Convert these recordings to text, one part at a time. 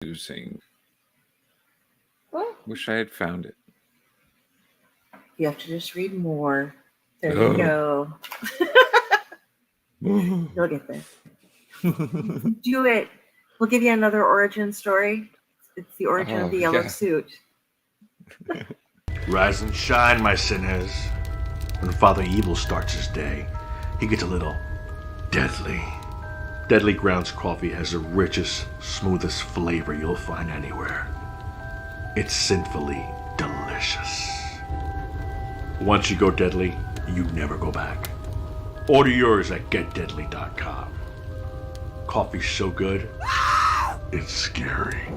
using. Well, Wish I had found it. you have to just read more. There you go. You'll get there. Do it. We'll give you another origin story. It's the origin of the yellow suit. Rise and shine, my sinners. When Father Evil starts his day, he gets a little deadly. Deadly Grounds coffee has the richest, smoothest flavor you'll find anywhere. It's sinfully delicious. Once you go deadly, you never go back. Order yours at getdeadly.com. Coffee's so good, it's scary.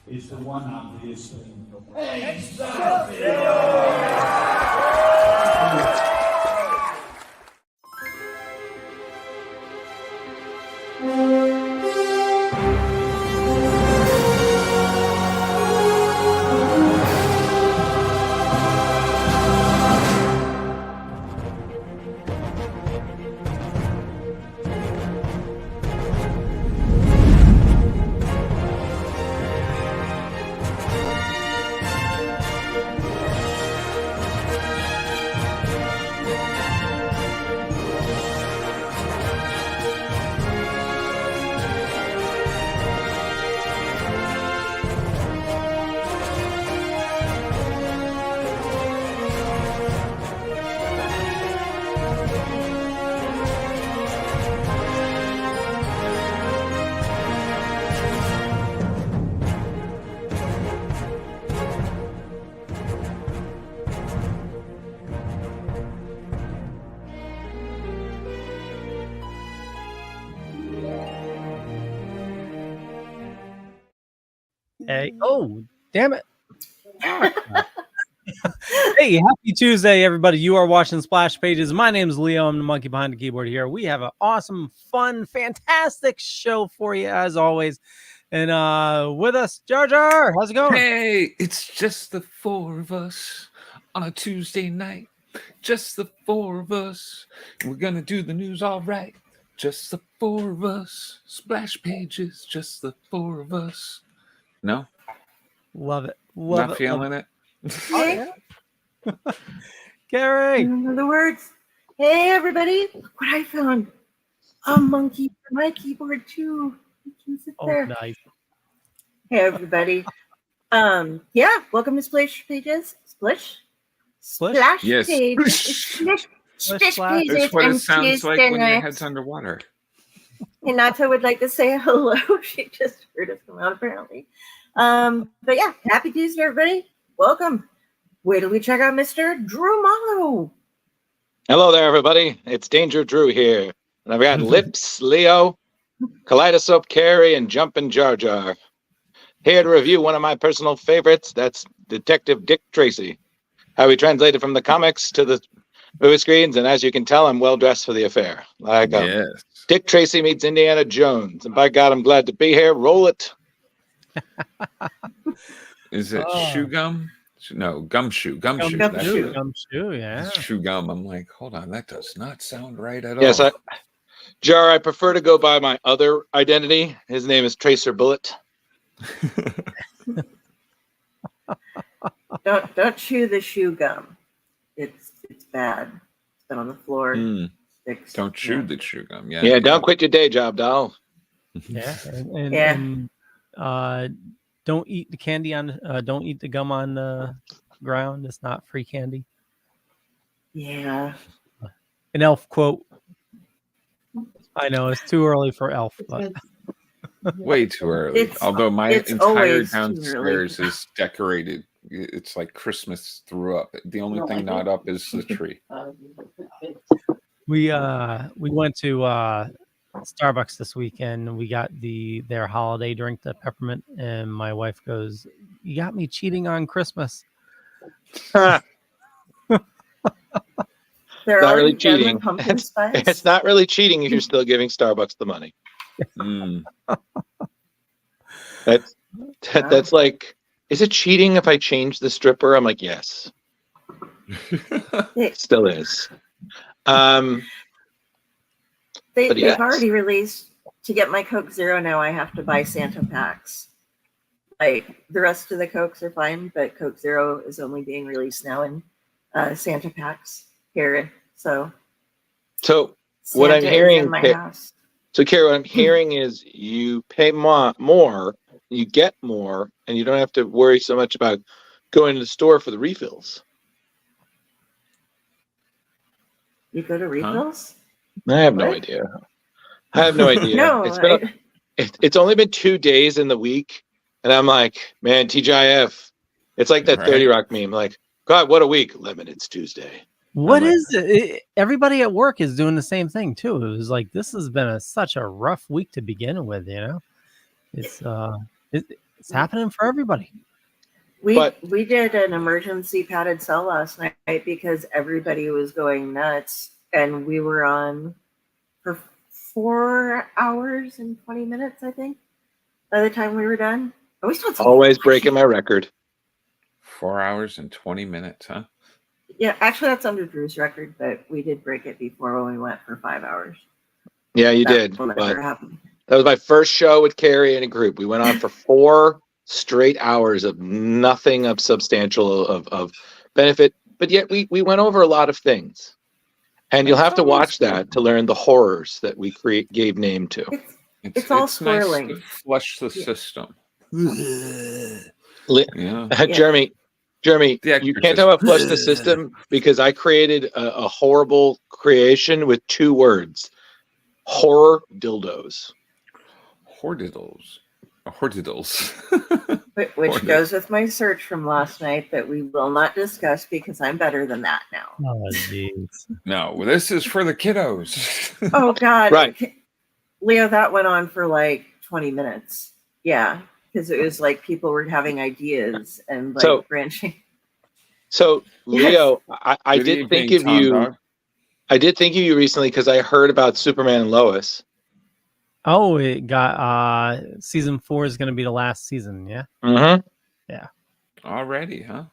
Is the one obvious thing. Hey, oh, damn it. Hey, happy Tuesday, everybody. You are watching Splash Pages. My name is Leo. I'm the monkey behind the keyboard here. We have an awesome, fun, fantastic show for you, as always. And with us, Jar Jar. How's it going? Hey, it's just the four of us on a Tuesday night. Just the four of us. We're going to do the news all right. Just the four of us. Splash Pages. Just the four of us. No? Love it. Not feeling it? Hey, Kari. in other words, hey everybody, look what I found. A monkey for my keyboard too. You can sit there. Nice. Hey everybody. Yeah, welcome to Splash Pages. Splash Yes. Pages. Splish, Splash splash. Pages. That's what and it sounds like Tuesday when your nights. head's underwater. And Nato would like to say hello. She just heard us come out, apparently. But yeah, happy Tuesday, everybody. Welcome. Wait till we check out Mr. Drew Mollo. Hello there, everybody. It's Danger Drew here. And I've got Lips, Leo, Kaleidoscope, Kari, and Jumpin' Jar Jar. Here to review one of my personal favorites. That's Detective Dick Tracy. How he translated from the comics to the movie screens. And as you can tell, I'm well dressed for the affair. Like Yes. Dick Tracy meets Indiana Jones. And by God, I'm glad to be here. Roll it. Is it shoe gum? No, gumshoe. Gumshoe. That's it. Gumshoe, yeah. It's shoe gum. I'm like, hold on, that does not sound right at all. Yes, Jar, I prefer to go by my other identity. His name is Tracer Bullet. Don't chew the shoe gum. It's bad. It's been on the floor. Sticks. Don't chew the chew gum. Yeah. Yeah, don't quit your day job, doll. Yeah. And don't eat the candy don't eat the gum on the ground. It's not free candy. Yeah. An elf quote. I know it's too early for Elf, but Way too early. It's- Although my it's entire always too early. downstairs is decorated. It's like Christmas threw up. The only thing not up is the tree. we went to Starbucks this weekend. We got their holiday drink, the peppermint, and my wife goes, "You got me cheating on Christmas." They're Not really already done with cheating. pumpkin spice. It's not really cheating if you're still giving Starbucks the money. Mm. That's like, is it cheating if I change the stripper? I'm like, yes, it still is. But They've yes. already released, to get my Coke Zero now, I have to buy Santa packs. Like, the rest of the Cokes are fine, but Coke Zero is only being released now in Santa packs here. So what I'm Santa is hearing, in my house. so Kari, what I'm hearing is you pay more, you get more, and you don't have to worry so much about going to the store for the refills. You go to refills? I have no What? idea. I have no idea. No, It's only been 2 days in the week, and I'm like, man, TGIF. It's like that Right. 30 Rock meme. Like, God, what a week. Lemon, it's Tuesday. What like- is it? Everybody at work is doing the same thing too. It was like this has been such a rough week to begin with. You know, it's happening for everybody. we did an emergency padded cell last night because everybody was going nuts, and we were on for 4 hours and 20 minutes, I think, by the time we were done. Are we still Always breaking my record. 4 hours and 20 minutes, huh? Yeah, actually, that's under Drew's record, but we did break it before when we went for 5 hours. Yeah, you That did. will But never happen. that was my first show with Kari in a group. We went on for 4 straight hours of nothing of substantial of benefit, but yet we went over a lot of things. And you'll have to watch that to learn the horrors that we gave name to. It's all nice swirling. to flush the system. Yeah. Jeremy, The you can't talk about flush the system because I created a horrible creation with 2 words: horror dildos. Hordiddles. Which goes with my search from last night that we will not discuss because I'm better than that now. Oh, jeez. No, this is for the kiddos. Oh, God. Right. Leo, that went on for like 20 minutes. Yeah, because it was like people were having ideas and like branching. So, Leo, I Good did think evening, of you. Tom Dog. I did think of you recently because I heard about Superman and Lois. Oh, it got season 4 is going to be the last season. Yeah. Mm-hmm. Already, huh?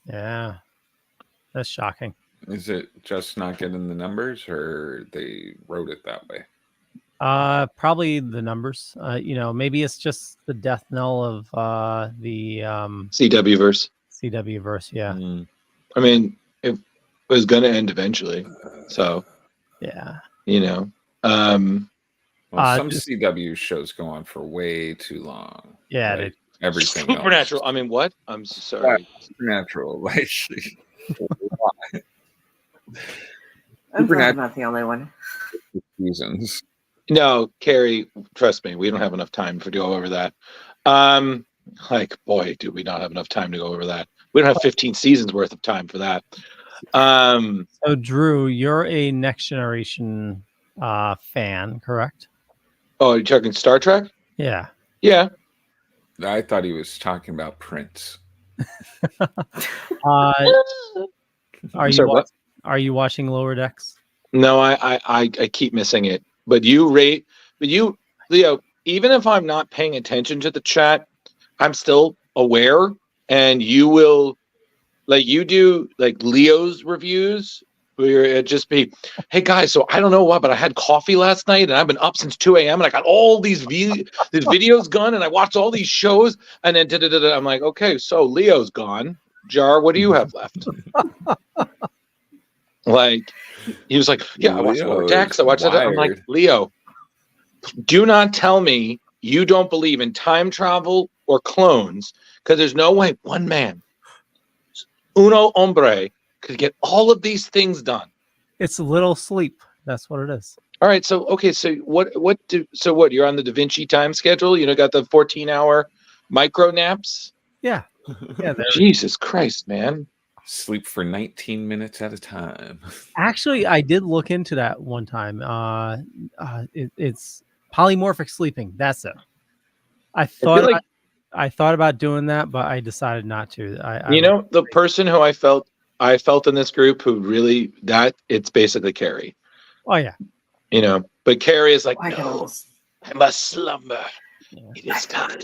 Yeah. That's shocking. Is it just not getting the numbers, or they wrote it that way? Probably the numbers. Maybe it's just the death knell of the CW verse. CW verse. Yeah. Mm. I mean, it was going to end eventually. So, Yeah. Well, some just- CW shows go on for way too long. Yeah. Like everything Supernatural. else. I mean, what? I'm sorry. Supernatural. Like, I'm probably Supernat- not the only one. seasons. No, Kari, trust me, we don't have enough time to go over that. Boy, do we not have enough time to go over that. We don't have 15 seasons worth of time for that. So, Drew, you're a Next Generation fan, correct? Oh, you're talking Star Trek? Yeah. Yeah. I thought he was talking about Prince. Are I'm you sorry, what? Are you watching Lower Decks? No, I keep missing it. But Leo, even if I'm not paying attention to the chat, I'm still aware, and you will, like you do, like Leo's reviews, where it just be, hey guys, so I don't know what, but I had coffee last night, and I've been up since 2 a.m. and I got all these videos gone, and I watched all these shows, and then I'm like, okay, so Leo's gone. Jar, what do you have left? Like, he was like, yeah, I watched Lower Decks, I watched that. I'm like, wired. Leo, do not tell me you don't believe in time travel or clones, because there's no way one man, uno hombre, could get all of these things done. It's little sleep. That's what it is. All right. So what you're on the Da Vinci time schedule? Got the 14-hour micro naps. Yeah. Jesus Christ, man. Sleep for 19 minutes at a time. Actually, I did look into that one time. It's polymorphic sleeping. That's it. I thought about doing that, but I decided not to. The person who I felt in this group who really it's basically Kari. Oh yeah. But Kari is like, no, I must slumber. Yeah. It is time.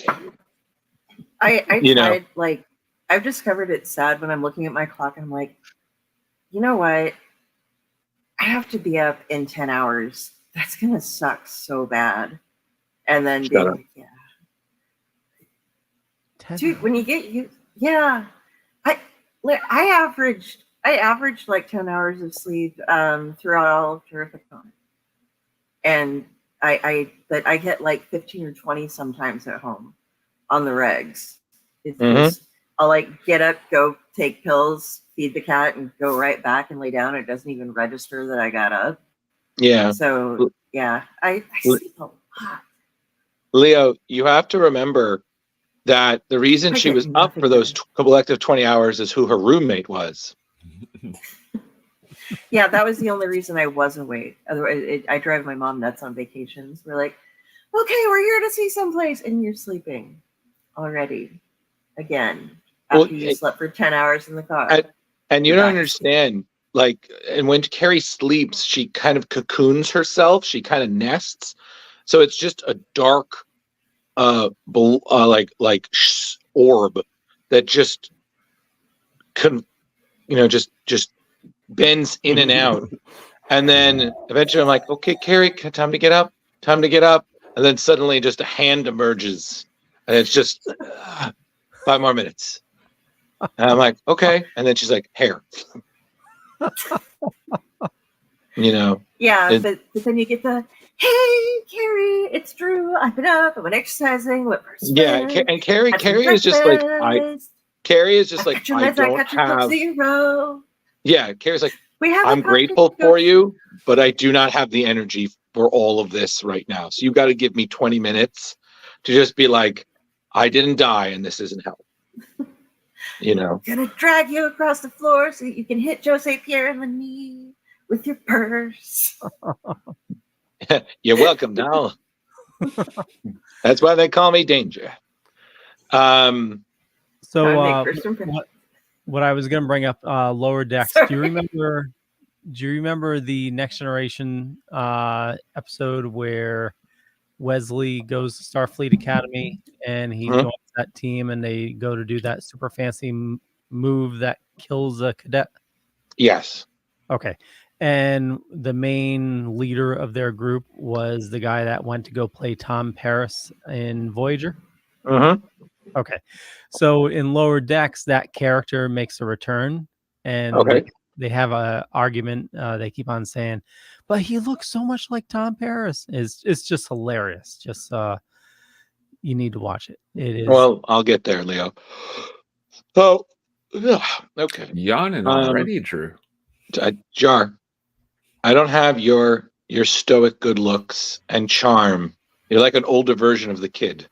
I tried, like, I've discovered it's sad when I'm looking at my clock and I'm like, you know what? I have to be up in 10 hours. That's going to suck so bad. And then being like, yeah. Dude, when you get I averaged like 10 hours of sleep throughout all of Terrificon. And I get like 15 or 20 sometimes at home on the regs. It's just, I'll like get up, go take pills, feed the cat, and go right back and lay down. It doesn't even register that I got up. Yeah. So yeah, I sleep a lot. Leo, you have to remember that the reason she was up for those collective 20 hours is who her roommate was. Yeah, that was the only reason I was awake. Otherwise, I drive my mom nuts on vacations. We're like, okay, we're here to see someplace, and you're sleeping already again after you slept for 10 hours in the car. And you don't understand, like, and when Kari sleeps, she kind of cocoons herself. She kind of nests. So it's just a dark, orb that just bends in and out. And then eventually I'm like, okay, Kari, time to get up. And then suddenly just a hand emerges. And it's just 5 more minutes. And I'm like, okay. And then she's like, hair. Yeah, but then you get the, hey, Kari, it's Drew. I've been up. I've been exercising. What person? Yeah, and Kari is just like, Kari is just like, I don't have. Yeah, Kari's like, I'm grateful for you, but I do not have the energy for all of this right now. So you got to give me 20 minutes to just be like, I didn't die and this isn't help. Gonna drag you across the floor so you can hit Jose Pierre in the knee with your purse. You're welcome, doll. That's why they call me Danger. So what I was going to bring up, Lower Decks. Sorry. Do you remember the Next Generation episode where Wesley goes to Starfleet Academy and he joins that team and they go to do that super fancy move that kills a cadet? Yes. Okay. And the main leader of their group was the guy that went to go play Tom Paris in Voyager. Okay. So in Lower Decks, that character makes a return, and they have a argument. They keep on saying, but he looks so much like Tom Paris. It's just hilarious. Just you need to watch it. It is. Well, I'll get there, Leo. Oh, okay. Yawning already, Drew. Jar, I don't have your stoic good looks and charm. You're like an older version of the kid.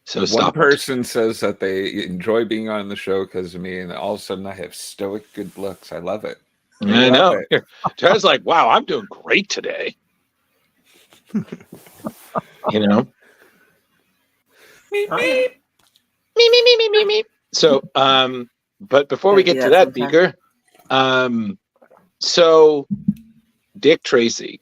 So one person says that they enjoy being on the show because of me, and all of a sudden I have stoic good looks. I love it. I know. Jar's like, wow, I'm doing great today. Me. So, but before we get to that, Beaker, so Dick Tracy.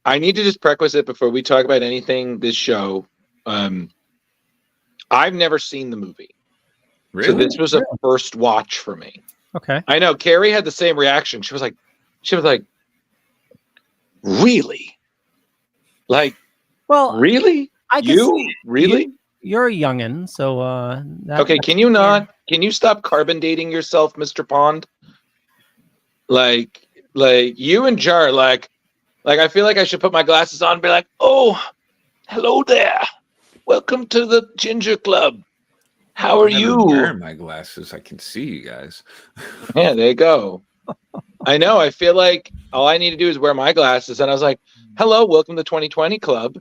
I need to just prerequisite before we talk about anything this show. I've never seen the movie. Really? So this was a first watch for me. Okay. I know Kari had the same reaction. She was like, really? Like, well, really? Really? You're a youngin', so okay, can you not? Can you stop carbon dating yourself, Mr. Pond? Like you and Jar, like I feel like I should put my glasses on and be like, oh, hello there. Welcome to the Ginger Club. How are you? I'm wearing my glasses. I can see you guys. Yeah, there you go. I know. I feel like all I need to do is wear my glasses, and I was like, "Hello, welcome to 2020 Club."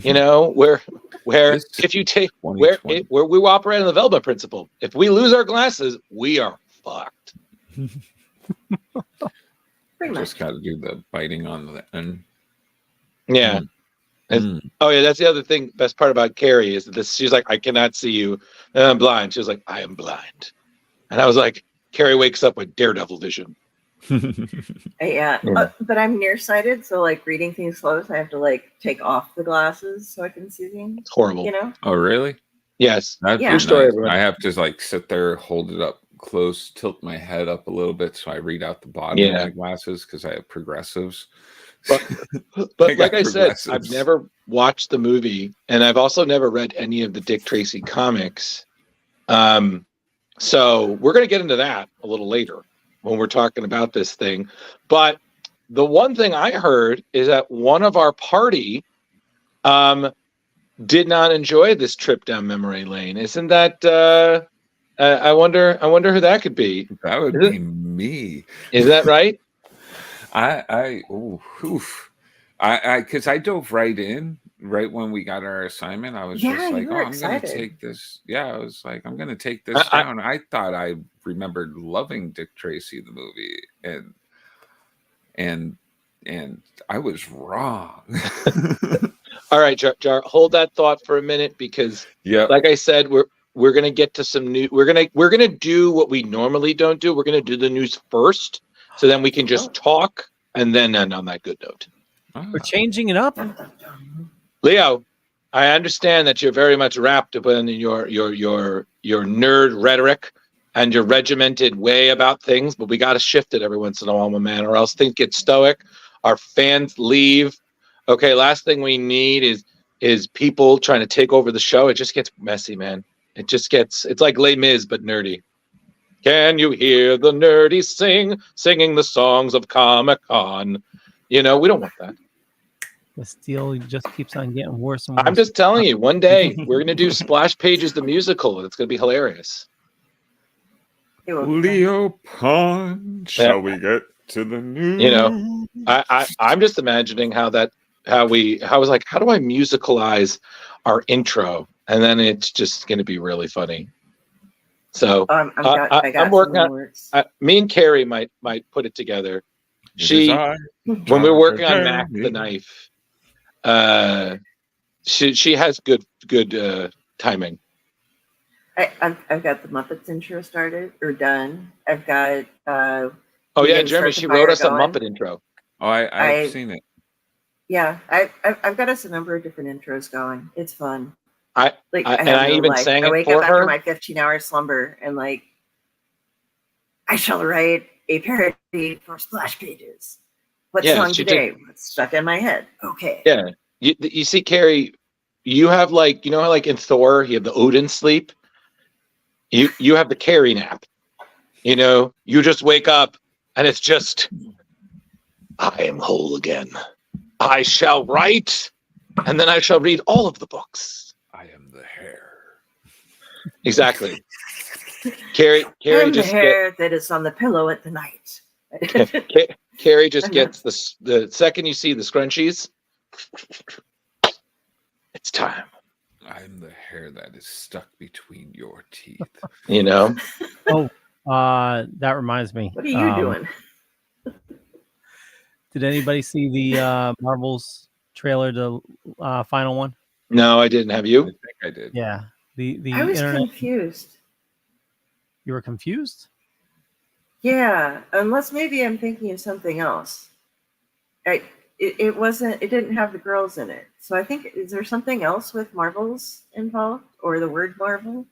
You know, where if you take where we operate on the Velma principle. If we lose our glasses, we are fucked. Just got to do the biting on the end. Yeah. Oh yeah, that's the other thing. Best part about Kari is this. She's like, I cannot see you, and I'm blind. She was like, I am blind, and I was like, Kari wakes up with daredevil vision. Yeah, but I'm nearsighted, so like reading things close, I have to like take off the glasses so I can see things. It's horrible. You know? Oh really? Yes. That's True story. Nice. I have to like sit there, hold it up close, tilt my head up a little bit so I read out the bottom of my glasses because I have progressives. But like I said, I've never watched the movie, and I've also never read any of the Dick Tracy comics. So we're going to get into that a little later when we're talking about this thing. But the one thing I heard is that one of our party did not enjoy this trip down memory lane. Isn't that? I wonder who that could be. That would be me. Is that right? Because I dove right in right when we got our assignment. I was just like, I'm going to take this. Yeah, I was like, I'm going to take this down. I thought I remembered loving Dick Tracy, the movie, and I was wrong. All right, Jar, hold that thought for a minute because, like I said, we're going to get to some new. We're going to do what we normally don't do. We're going to do the news first, so then we can just talk and then end on that good note. We're changing it up. Leo, I understand that you're very much wrapped up in your nerd rhetoric and your regimented way about things, but we got to shift it every once in a while, my man, or else things get stoic. Our fans leave. Okay, last thing we need is people trying to take over the show. It just gets messy, man. It's like Les Mis, but nerdy. Can you hear the nerdy singing the songs of Comic-Con? You know, we don't want that. The steel just keeps on getting worse and worse. I'm just telling you, one day we're going to do Splash Pages the musical. It's going to be hilarious. Leo Punch. Shall we get to the news? You know, I'm just imagining how do I musicalize our intro? And then it's just going to be really funny. So I'm working on. Me and Kari might put it together. When we were working on Mac the Knife, she has good timing. I've got the Muppets intro started or done. I've got. Jeremy, she wrote us a Muppet intro. Oh, I've seen it. Yeah, I've got us a number of different intros going. It's fun. I even sang it for her. I wake up after my 15-hour slumber and like, I shall write a parody for Splash Pages. What song today? What's stuck in my head? Okay. Yeah. You see, Kari, you have like, you know how like in Thor, you have the Odin sleep? You have the Kari nap. You know, you just wake up and it's just, I am whole again. I shall write, and then I shall read all of the books. I am the hair. Exactly. Kari I'm just the hair that is on the pillow at the night. Kari just gets the second you see the scrunchies, it's time. I'm the hair that is stuck between your teeth. You know? That reminds me. What are you doing? Did anybody see the Marvel's trailer, the final one? No, I didn't. Have you? I think I did. Yeah. I was confused. You were confused? Yeah, unless maybe I'm thinking of something else. It wasn't. It didn't have the girls in it. So I think, is there something else with Marvels involved, or the word Marvel?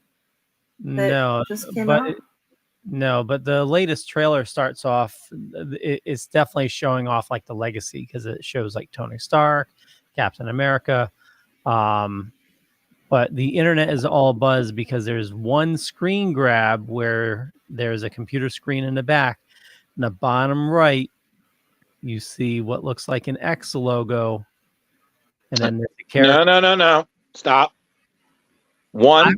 No, just came out? No, but the latest trailer starts off. It's definitely showing off like the legacy because it shows like Tony Stark, Captain America. But the internet is all buzz because there's one screen grab where there's a computer screen in the back. In the bottom right, you see what looks like an X logo. And then there's a character. No. Stop. One.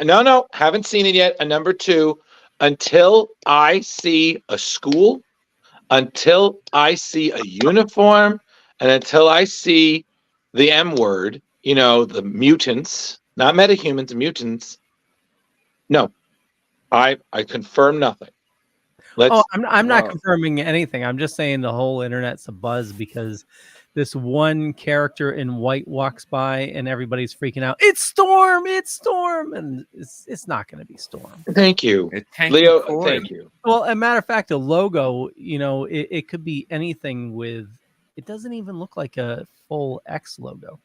No. Haven't seen it yet. And number two, until I see a school, until I see a uniform and until I see the M word, the mutants, not metahumans, mutants. No, I confirm nothing. I'm not confirming anything. I'm just saying the whole internet's a buzz because this one character in white walks by and everybody's freaking out. It's Storm, and it's not going to be Storm. Thank you, Leo. Thank you. Well, as a matter of fact, the logo, it could be anything with. It doesn't even look like a full X logo.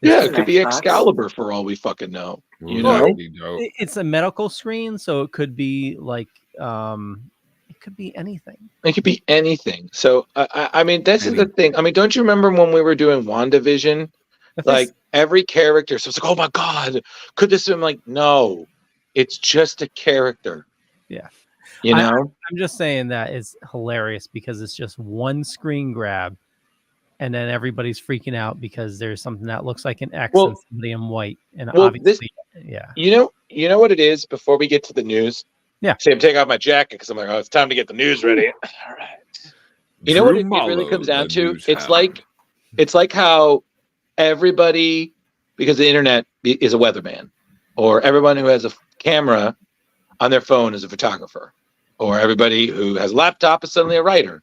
It could be Excalibur for all we fucking know. It's a medical screen, so it could be like. It could be anything. It could be anything. So, I mean, this is the thing. I mean, don't you remember when we were doing WandaVision? Like, every character. So it's like, oh my God, could this be? I'm like, no, it's just a character. Yeah. I'm just saying that it's hilarious because it's just one screen grab and then everybody's freaking out because there's something that looks like an X and somebody in white. And obviously, yeah. You know what it is before we get to the news? Yeah. See, I'm taking off my jacket because I'm like, oh, it's time to get the news ready. All right. You know what it really comes down to? It's like how everybody, because the internet is a weatherman, or everyone who has a camera on their phone is a photographer, or everybody who has a laptop is suddenly a writer.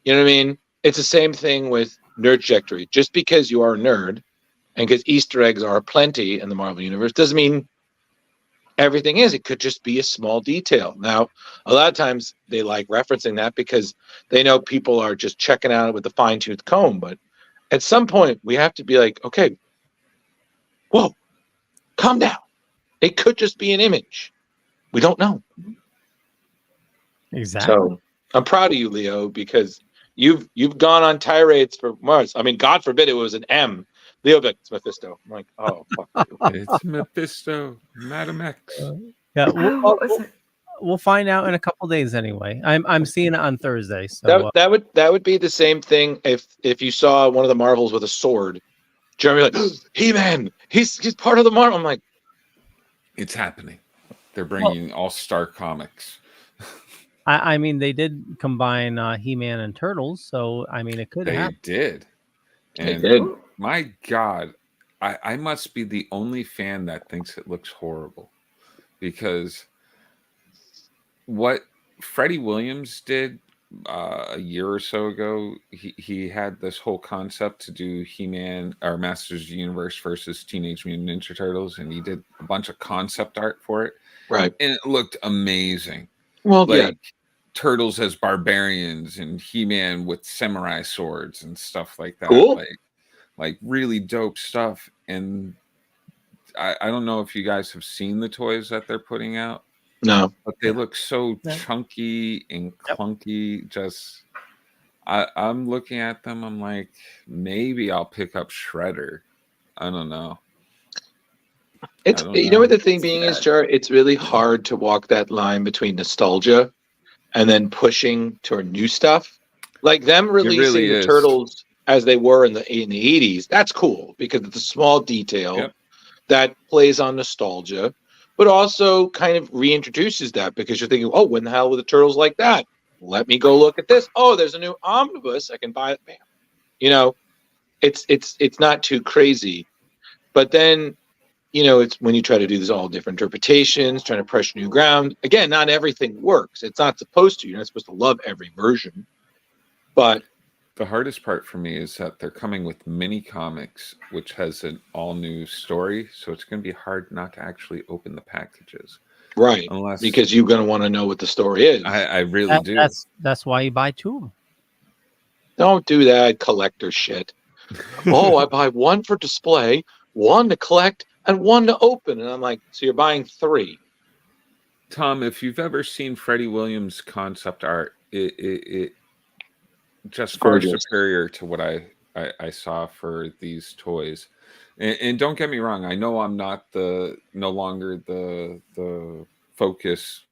You know what I mean? It's the same thing with nerd trajectory. Just because you are a nerd and because Easter eggs are plenty in the Marvel universe doesn't mean everything is. It could just be a small detail. Now, a lot of times they like referencing that because they know people are just checking out with a fine-tooth comb. But at some point, we have to be like, okay, whoa, calm down. It could just be an image. We don't know. Exactly. So I'm proud of you, Leo, because you've gone on tirades for months. I mean, God forbid it was an M. Leo, like, it's Mephisto. I'm like, oh, fuck you. It's Mephisto, Madam X. Yeah, we'll find out in a couple days anyway. I'm seeing it on Thursday. So that would be the same thing if you saw one of the Marvels with a sword. Jeremy like, He-Man, he's part of the Marvel. I'm like, it's happening. They're bringing all-star comics. I mean, they did combine He-Man and Turtles, so I mean, it could happen. They did. And they did. My God, I must be the only fan that thinks it looks horrible, because what Freddie Williams did a year or so ago, he had this whole concept to do He-Man or Masters of the Universe versus Teenage Mutant Ninja Turtles, and he did a bunch of concept art for it. Right. And it looked amazing. Well, like, yeah. Turtles as barbarians and He-Man with samurai swords and stuff like that. Cool. Like really dope stuff. And I don't know if you guys have seen the toys that they're putting out. No. But they look so chunky and clunky. Just I'm looking at them. I'm like, maybe I'll pick up Shredder. I don't know. You know what the thing being is, Jar? It's really hard to walk that line between nostalgia and then pushing toward new stuff. Like them releasing the Turtles as they were in the 80s. That's cool because it's a small detail that plays on nostalgia, but also kind of reintroduces that because you're thinking, oh, when the hell were the Turtles like that? Let me go look at this. Oh, there's a new omnibus. I can buy it. Bam. You know, it's not too crazy. But then, you know, it's when you try to do this all different interpretations, trying to pressure new ground. Again, not everything works. It's not supposed to. You're not supposed to love every version. But the hardest part for me is that they're coming with mini comics, which has an all new story. So it's going to be hard not to actually open the packages. Right. Because you're going to want to know what the story is. I really do. That's why you buy two of them. Don't do that collector shit. Oh, I buy one for display, one to collect, and one to open. And I'm like, so you're buying three. Tom, if you've ever seen Freddie Williams' concept art, it just far superior to what I saw for these toys. And don't get me wrong, I know I'm not no longer the focus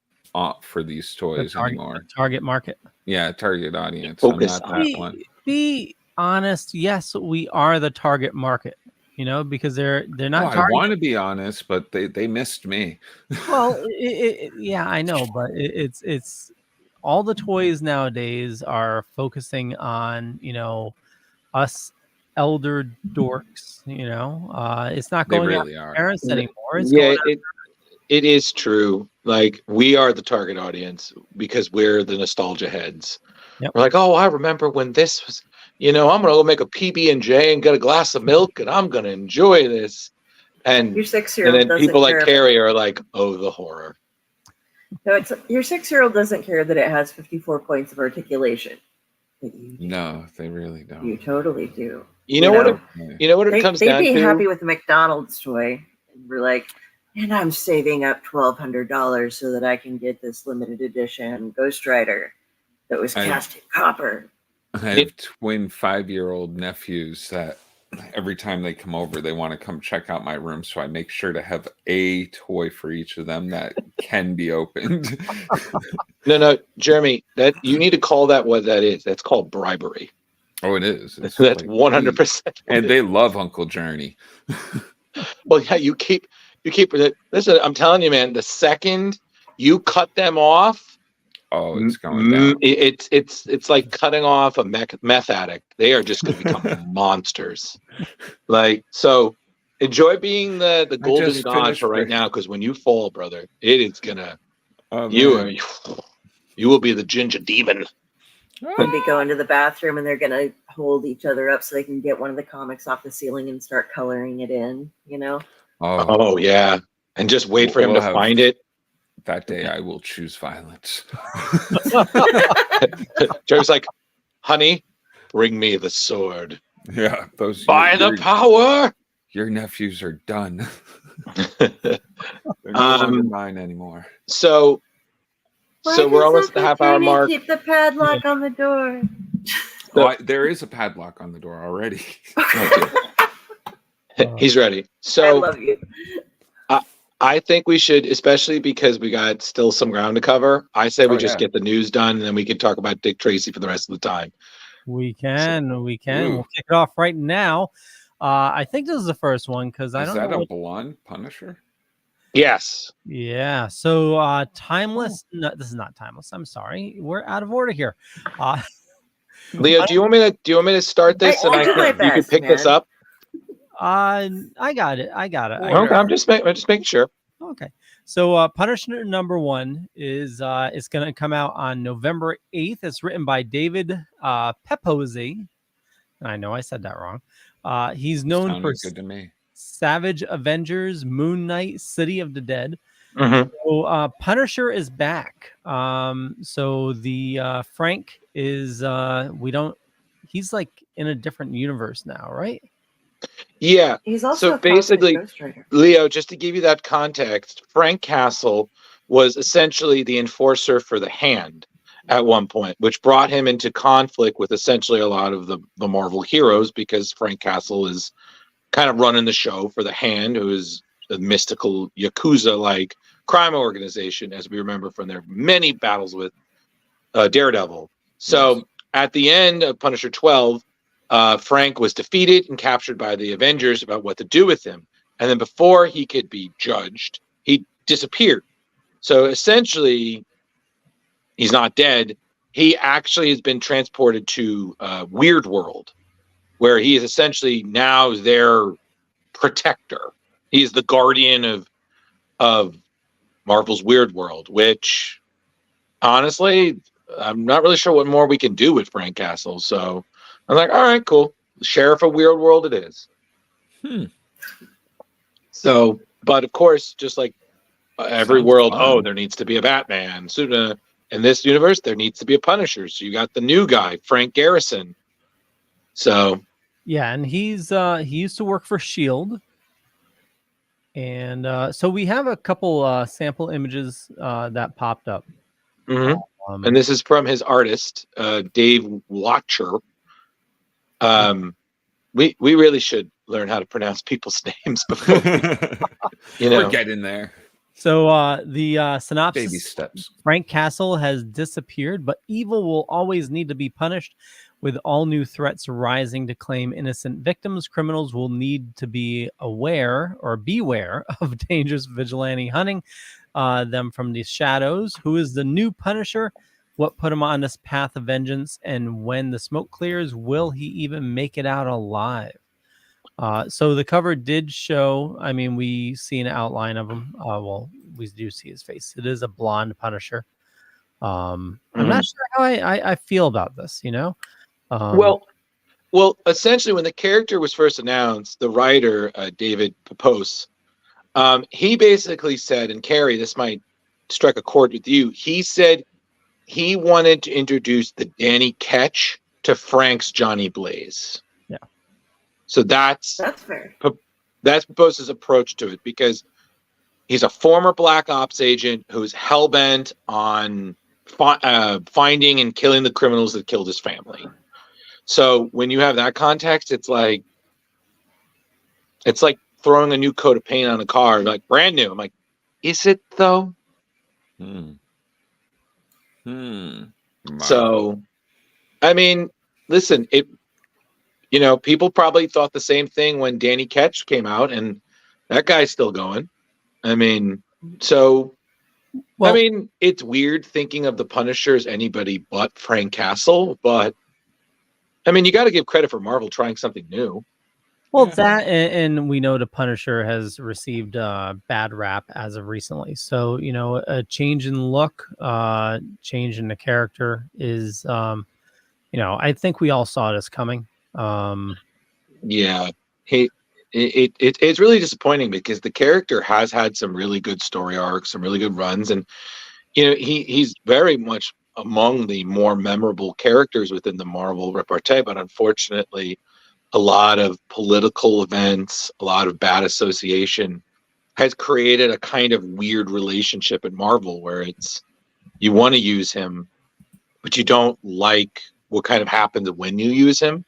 for these toys anymore. Target market. Yeah, target audience. Focus. I'm not that one. Be honest. Yes, we are the target market. You know, because they're not. I want to be honest, but they missed me. Well, yeah, I know, but it's all the toys nowadays are focusing on, us elder dorks. It's not They going really after are. parents anymore. It's Yeah, going it is true. Like, we are the target audience because we're the nostalgia heads. Yep. We're like, oh, I remember when this was, I'm gonna go make a PB&J and get a glass of milk and I'm gonna enjoy this. And Your 6-year-old then doesn't people like care. Kari are like, oh, the horror. No, it's your 6-year-old doesn't care that it has 54 points of articulation. But you do. No, they really don't. You totally do. You know what it comes they'd down be to? happy with the McDonald's toy. And we're like, and I'm saving up $1,200 so that I can get this limited edition Ghost Rider that was cast in copper. I have twin 5-year-old nephews that every time they come over, they want to come check out my room. So I make sure to have a toy for each of them that can be opened. No, Jeremy, that you need to call that what that is. That's called bribery. Oh, it is. It's That's like 100%. And they love Uncle Journey. Well, yeah, you keep listen, I'm telling you, man, the second you cut them off, oh, it's going down. It's like cutting off a meth addict. They are just going to become monsters. Like, so enjoy being the golden god for right now, because when you fall, brother, it is gonna you will be the ginger demon. They'll be going to the bathroom and they're gonna hold each other up so they can get one of the comics off the ceiling and start coloring it in, Oh yeah. And just wait for him to find it. That day I will choose violence. Jerry's like, honey, bring me the sword. Yeah, those by the power. Your nephews are done. They're not mine anymore. So we're almost at the half-hour mark. Keep the padlock on the door. There is a padlock on the door already. He's ready. So I love you. I think we should, especially because we got still some ground to cover. I say we just get the news done, and then we can talk about Dick Tracy for the rest of the time. We can. We'll kick it off right now. I think this is the first one because I don't know. Is that a blonde Punisher? Yes. Yeah. So timeless. No, this is not timeless. I'm sorry. We're out of order here. Leo, do you want me to start this and you can pick this up? I got it. Okay, I'm just making sure. Okay. So Punisher #1 is it's going to come out on November 8th. It's written by David Pepose. I know I said that wrong. He's known for good to me. Savage Avengers, Moon Knight, City of the Dead. Mm-hmm. So Punisher is back. So the Frank is he's like in a different universe now, right? Yeah. He's also so basically, Leo, just to give you that context, Frank Castle was essentially the enforcer for the Hand at one point, which brought him into conflict with essentially a lot of the Marvel heroes, because Frank Castle is kind of running the show for the Hand, who is a mystical Yakuza-like crime organization, as we remember from their many battles with Daredevil. So at the end of Punisher 12, Frank was defeated and captured by the Avengers about what to do with him. And then before he could be judged, he disappeared. So essentially, he's not dead. He actually has been transported to Weird World, where he is essentially now their protector. He's the guardian of Marvel's Weird World, which honestly, I'm not really sure what more we can do with Frank Castle. So I'm like, all right, cool. Sheriff of Weird World it is. So, but of course, just like every world, there needs to be a Batman. So in this universe, there needs to be a Punisher. So you got the new guy, Frank Garrison. So yeah, and he used to work for S.H.I.E.L.D. And so we have a couple sample images that popped up. Mm-hmm. And this is from his artist, Dave Watcher. We really should learn how to pronounce people's names before we're getting there. So the synopsis: baby steps. Frank Castle has disappeared, but evil will always need to be punished. With all new threats rising to claim innocent victims, criminals will need to be aware or beware of dangerous vigilante hunting them from the shadows. Who is the new Punisher? What put him on this path of vengeance? And when the smoke clears, will he even make it out alive? So the cover did show, I mean, we see an outline of him. Well, we do see his face. It is a blonde Punisher. I'm not sure how I feel about this, you know? Well, essentially, when the character was first announced, the writer, David Pepose, he basically said, and Kari, this might strike a chord with you, he said he wanted to introduce the Danny Ketch to Frank's Johnny Blaze. Yeah. So that's fair. That's Pepose's approach to it, because he's a former Black Ops agent who's hell-bent on finding and killing the criminals that killed his family. So when you have that context, it's like throwing a new coat of paint on a car, like brand new. I'm like, is it though? So, I mean, listen, people probably thought the same thing when Danny Ketch came out, and that guy's still going. I mean, it's weird thinking of the Punisher as anybody but Frank Castle, but I mean, you got to give credit for Marvel trying something new. Well, that, and we know the Punisher has received bad rap as of recently. So, a change in look, change in the character is, I think we all saw this coming. Yeah, it's really disappointing because the character has had some really good story arcs, some really good runs, and he's very much among the more memorable characters within the Marvel repartee. But unfortunately, a lot of political events, a lot of bad association has created a kind of weird relationship in Marvel where it's you want to use him, but you don't like what kind of happens when you use him.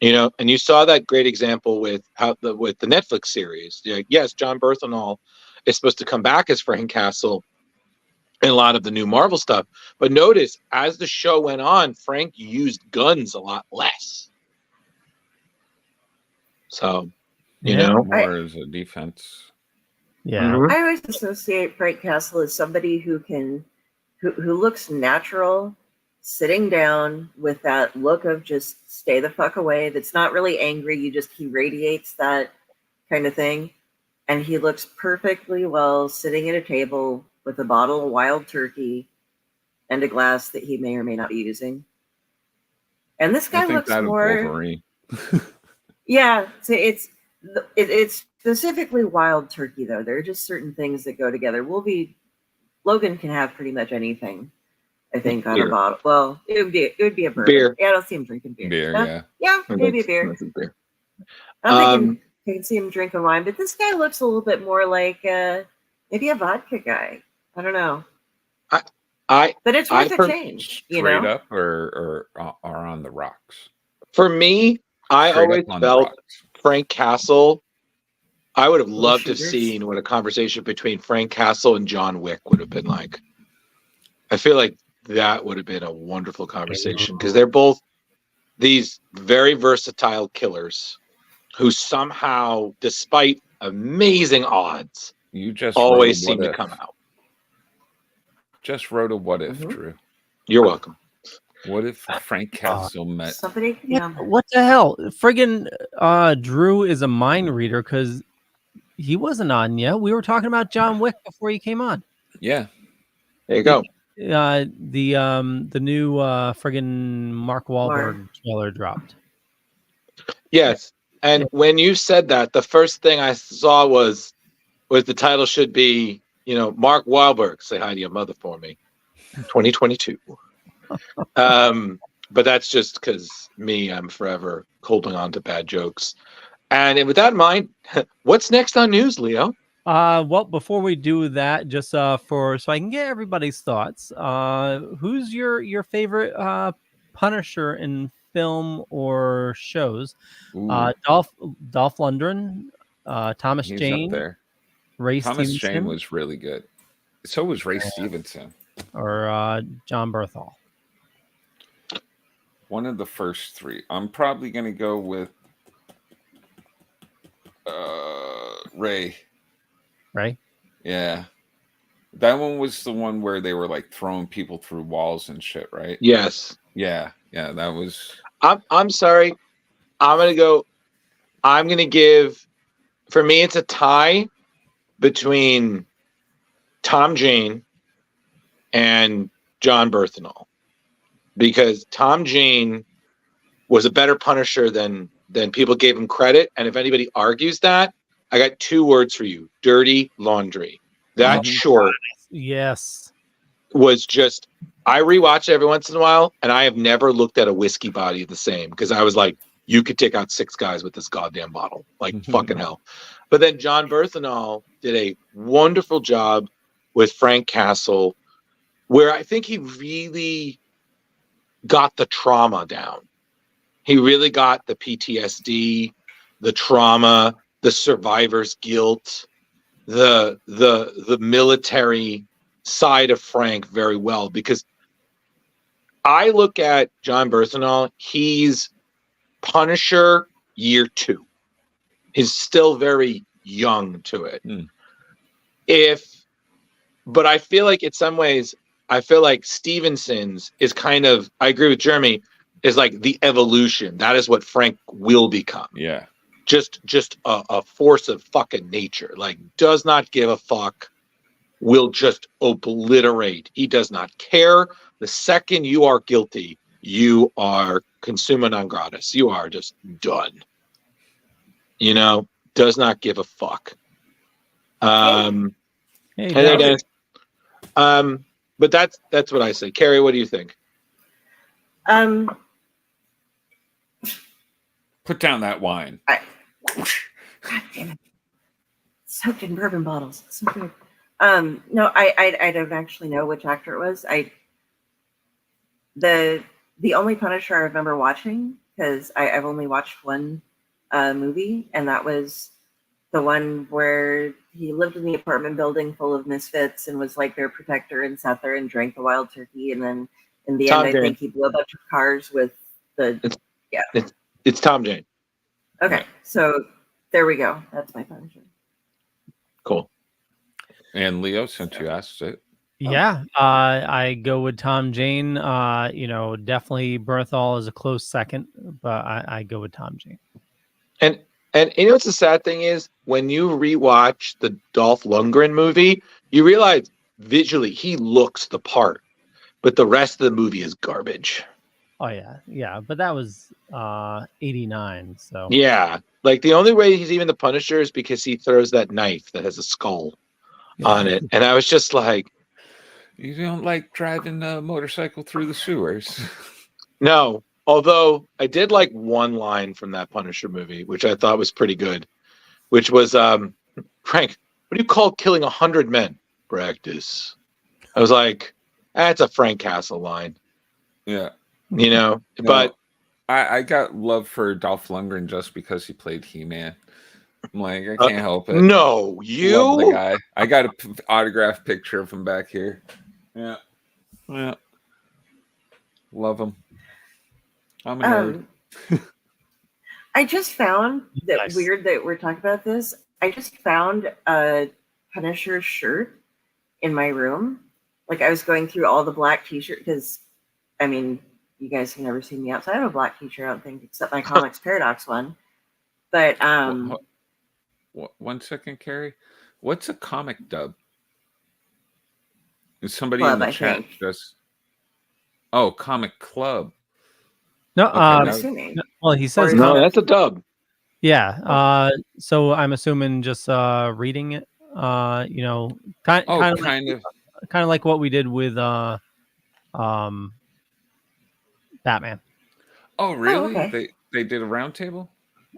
And you saw that great example with the Netflix series. Yes, John Bernthal is supposed to come back as Frank Castle in a lot of the new Marvel stuff. But notice, as the show went on, Frank used guns a lot less. So, more as a defense. Yeah. I always associate Frank Castle as somebody who looks natural, sitting down with that look of just stay the fuck away. That's not really angry. He radiates that kind of thing. And he looks perfectly well sitting at a table with a bottle of Wild Turkey and a glass that he may or may not be using. And this guy looks more Wolverine. Yeah, so it's specifically Wild Turkey though. There are just certain things that go together. Logan can have pretty much anything, I think, on a bottle. Well, it would be a bourbon. Beer. Yeah, I don't see him drinking beer. Yeah, maybe a beer. I don't think I can see him drinking wine, but this guy looks a little bit more like maybe a vodka guy. I don't know. But it's worth a change, straight up or on the rocks. For me, I always felt Frank Castle. I would have loved to have seen what a conversation between Frank Castle and John Wick would have been like. I feel like that would have been a wonderful conversation because they're both these very versatile killers who somehow, despite amazing odds, always seem to come out. Just wrote a what if, Drew. You're welcome. What if Frank Castle met somebody? What the hell? Friggin' Drew is a mind reader because he wasn't on yet. We were talking about John Wick before he came on. Yeah. There you go. The new friggin' Mark Wahlberg trailer dropped. Yes. And when you said that, the first thing I saw was the title should be, Mark Wahlberg, say hi to your mother for me. 2022. But that's just because I'm forever holding on to bad jokes. And with that in mind, what's next on news, Leo? Well, before we do that, just so I can get everybody's thoughts, who's your favorite Punisher in film or shows? Dolph Lundgren, Thomas Jane, there. Ray Thomas Stevenson. Jane was really good. So was Ray Stevenson. Or John Bernthal. One of the first three. I'm probably going to go with Ray. Ray? Yeah. That one was the one where they were like throwing people through walls and shit, right? Yes. Yeah, that was. I'm sorry. I'm gonna give. For me, it's a tie between Tom Jane and John Berthenol, because Tom Jane was a better Punisher than people gave him credit. And if anybody argues that, I got 2 words for you: dirty laundry. That short, yes, was just. I rewatch it every once in a while, and I have never looked at a whiskey body the same, because I was like, you could take out 6 guys with this goddamn bottle, like fucking hell. But then John Berthenol did a wonderful job with Frank Castle, where I think he really got the trauma down. He really got the PTSD, the trauma, the survivor's guilt, the military side of Frank very well, because I look at John Berthenol, he's Punisher year 2. He's still very young to it. But I feel like in some ways, I feel like Stevenson's is kind of, I agree with Jeremy, is like the evolution. That is what Frank will become. Yeah. Just a force of fucking nature. Like, does not give a fuck, will just obliterate. He does not care. The second you are guilty, you are consuma non gratis. You are just done. You know, does not give a fuck. Hey there, Dennis. But that's what I say. Kari, what do you think? Put down that wine. God damn it. Soaked in bourbon bottles. So good. No, I don't actually know which actor it was. The only Punisher I remember watching, because I've only watched one movie, and that was the one where he lived in the apartment building full of misfits and was like their protector and sat there and drank the wild turkey, and then in the end, I think he blew a bunch of cars with the. It's Tom Jane. Okay, so there we go. That's my Punisher. Cool. And Leo, since you asked it. Yeah, I go with Tom Jane. Definitely Berthol is a close second, but I go with Tom Jane. And you know what's the sad thing is, when you rewatch the Dolph Lundgren movie, you realize visually he looks the part, but the rest of the movie is garbage. Oh yeah, but that was 89. So yeah, like the only way he's even the Punisher is because he throws that knife that has a skull on it, and I was just like, you don't like driving a motorcycle through the sewers. No, although I did like one line from that Punisher movie, which I thought was pretty good, which was, Frank, what do you call killing 100 men? Practice. I was like, that's a Frank Castle line. Yeah. You know, but I got love for Dolph Lundgren just because he played He-Man. I'm like, I can't help it. No, you love the guy. I got an autographed picture of him back here. Yeah. Love him. I'm a nerd. I just found that weird that we're talking about this. I just found a Punisher shirt in my room. Like, I was going through all the black t-shirts, because, I mean, you guys have never seen me outside of a black t-shirt, I don't think, except my Comics Paradox one. But one second, Kari. What's a comic dub? Is somebody club, in the I chat think. just? Comic club. No, I'm assuming. Well, he says no, that's a dub. Yeah. So I'm assuming just reading it. Kind of like what we did with Batman. Oh, really? Oh, okay. They did a round table?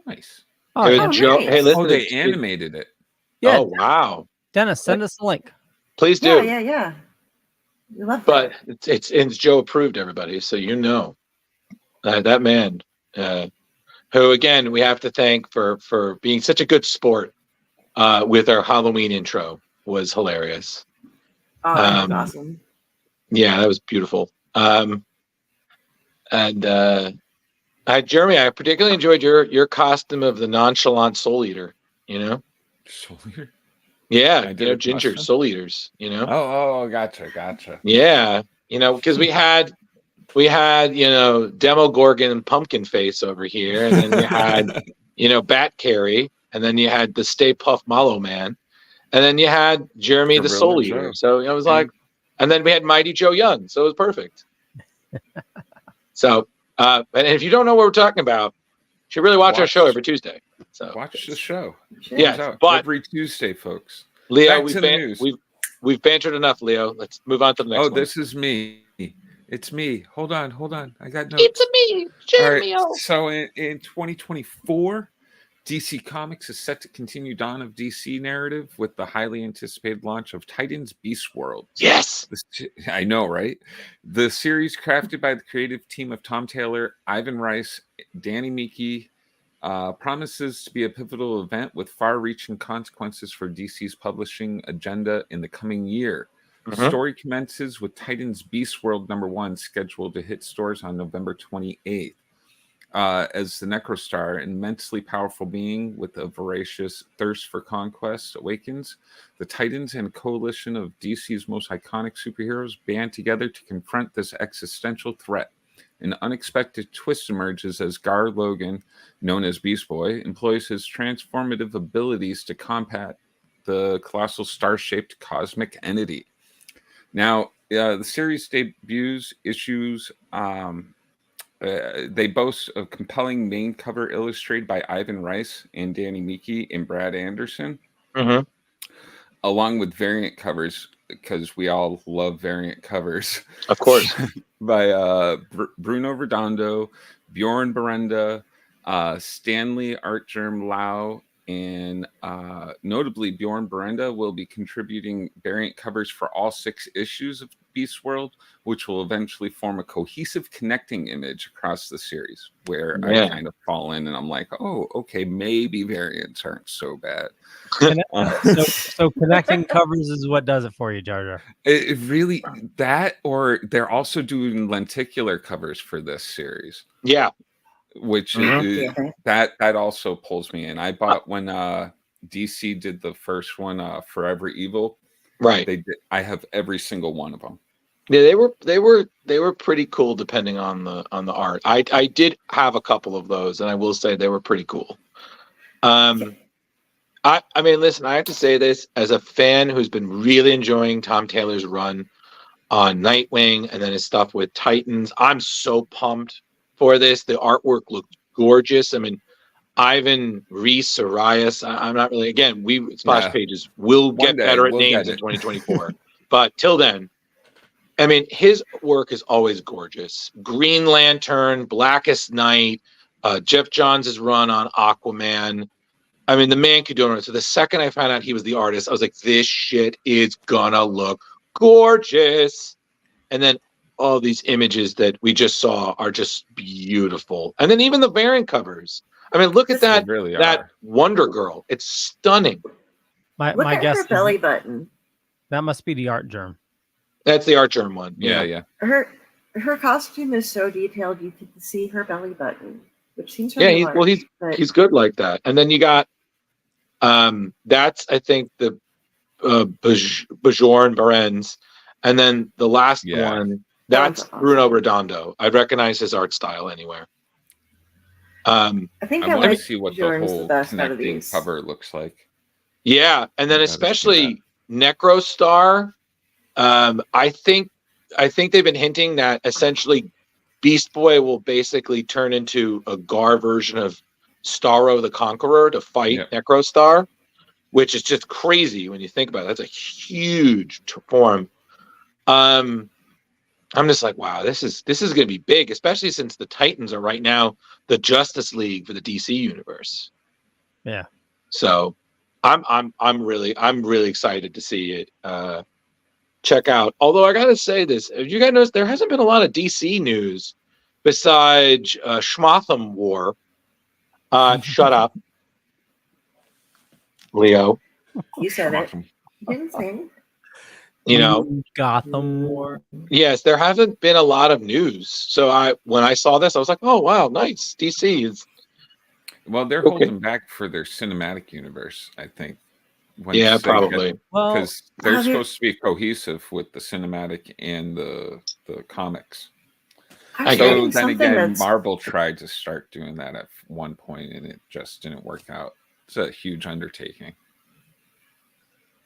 Nice. Oh, yeah. Joe, nice. hey, listen, they animated it. Yeah. Oh, wow. Dennis, send us a link. Please do. Yeah. We love but that. it's Joe approved, everybody. So that man, who again we have to thank for being such a good sport with our Halloween intro, was hilarious. Oh, that was awesome. Yeah, that was beautiful. Jeremy, I particularly enjoyed your costume of the nonchalant Soul Eater. You know, Soul Eater. Yeah, I did Ginger, Austin. Soul Eaters, Oh, gotcha. Yeah, because we had Demogorgon Pumpkin Face over here, and then you had Bat Carey, and then you had the Stay Puff Mollo Man, and then you had Jeremy the Gorilla Soul Joe. Eater. So it was like, and then we had Mighty Joe Young, so it was perfect. So, and if you don't know what we're talking about, you should really watch our show every Tuesday. So watch the show. Yes, but every Tuesday, folks. Leo, Back to the news. We've bantered enough, Leo. Let's move on to the next one. Oh, this is me. It's me. Hold on. I got notes. It's me, Jeremy. All right. So in 2024, DC Comics is set to continue Dawn of DC narrative with the highly anticipated launch of Titans Beast World. Yes. I know, right? The series, crafted by the creative team of Tom Taylor, Ivan Rice, Danny Miki, promises to be a pivotal event with far-reaching consequences for DC's publishing agenda in the coming year. The story commences with Titans Beast World #1, scheduled to hit stores on November 28th. As the Necrostar, an immensely powerful being with a voracious thirst for conquest, awakens, the Titans and coalition of DC's most iconic superheroes band together to confront this existential threat. An unexpected twist emerges as Gar Logan, known as Beast Boy, employs his transformative abilities to combat the colossal star-shaped cosmic entity. Now, the series debuts issues. They boast a compelling main cover illustrated by Ivan Rice and Danny Miki and Brad Anderson, along with variant covers, because we all love variant covers. Of course. by Bruno Redondo, Bjorn Berenda, Stanley Artgerm Lau, and notably Bjorn Berenda will be contributing variant covers for all 6 issues of Beast World, which will eventually form a cohesive connecting image across the series, where I kind of fall in and I'm like, oh, okay, maybe variants aren't so bad. So connecting covers is what does it for you, Jar Jar. It really, that, or they're also doing lenticular covers for this series. Yeah. Which is, that also pulls me in. I bought when DC did the first one, Forever Evil. Right. They did. I have every single one of them. Yeah, they were pretty cool depending on the art. I did have a couple of those, and I will say they were pretty cool. I mean, listen, I have to say this as a fan who's been really enjoying Tom Taylor's run on Nightwing and then his stuff with Titans. I'm so pumped for this. The artwork looked gorgeous. I mean, Ivan Reese or Rias. I'm not really. Again, Splash Pages will get better at names in 2024, but till then, I mean, his work is always gorgeous. Green Lantern, Blackest Night, Jeff Johns' run on Aquaman. I mean, the man could do it. So the second I found out he was the artist, I was like, this shit is gonna look gorgeous. And then all these images that we just saw are just beautiful. And then even the variant covers. I mean, look at that, really that Wonder Girl. It's stunning. My guess her belly button. That must be the art germ. That's the art germ one. Yeah. Her costume is so detailed you can see her belly button, which seems really large, he's good like that. And then you got that's I think the Bjorn Berens, and then the last one that's awesome. Bruno Redondo. I'd recognize his art style anywhere. I think I want to see what Bjorn's the whole connecting cover looks like. Yeah, and then especially Necrostar. I think they've been hinting that essentially Beast Boy will basically turn into a Gar version of Starro the Conqueror to fight Necrostar, which is just crazy when you think about it. That's a huge form. I'm just like, wow, this is going to be big, especially since the Titans are right now the Justice League for the DC universe. Yeah. So I'm really excited to see it. Check out. Although I gotta say this, you guys notice there hasn't been a lot of DC news besides Schmotham War. Shut up, Leo. You said it. You didn't say anything. You know, Gotham War. Yes, there hasn't been a lot of news. So when I saw this, I was like, oh wow, nice. DC is. Well, they're holding back for their cinematic universe, I think. Yeah, probably. Well, Because they're they're- supposed to be cohesive with the cinematic and the comics. I was So reading Then something again, that's Marvel tried to start doing that at one point, and it just didn't work out. It's a huge undertaking.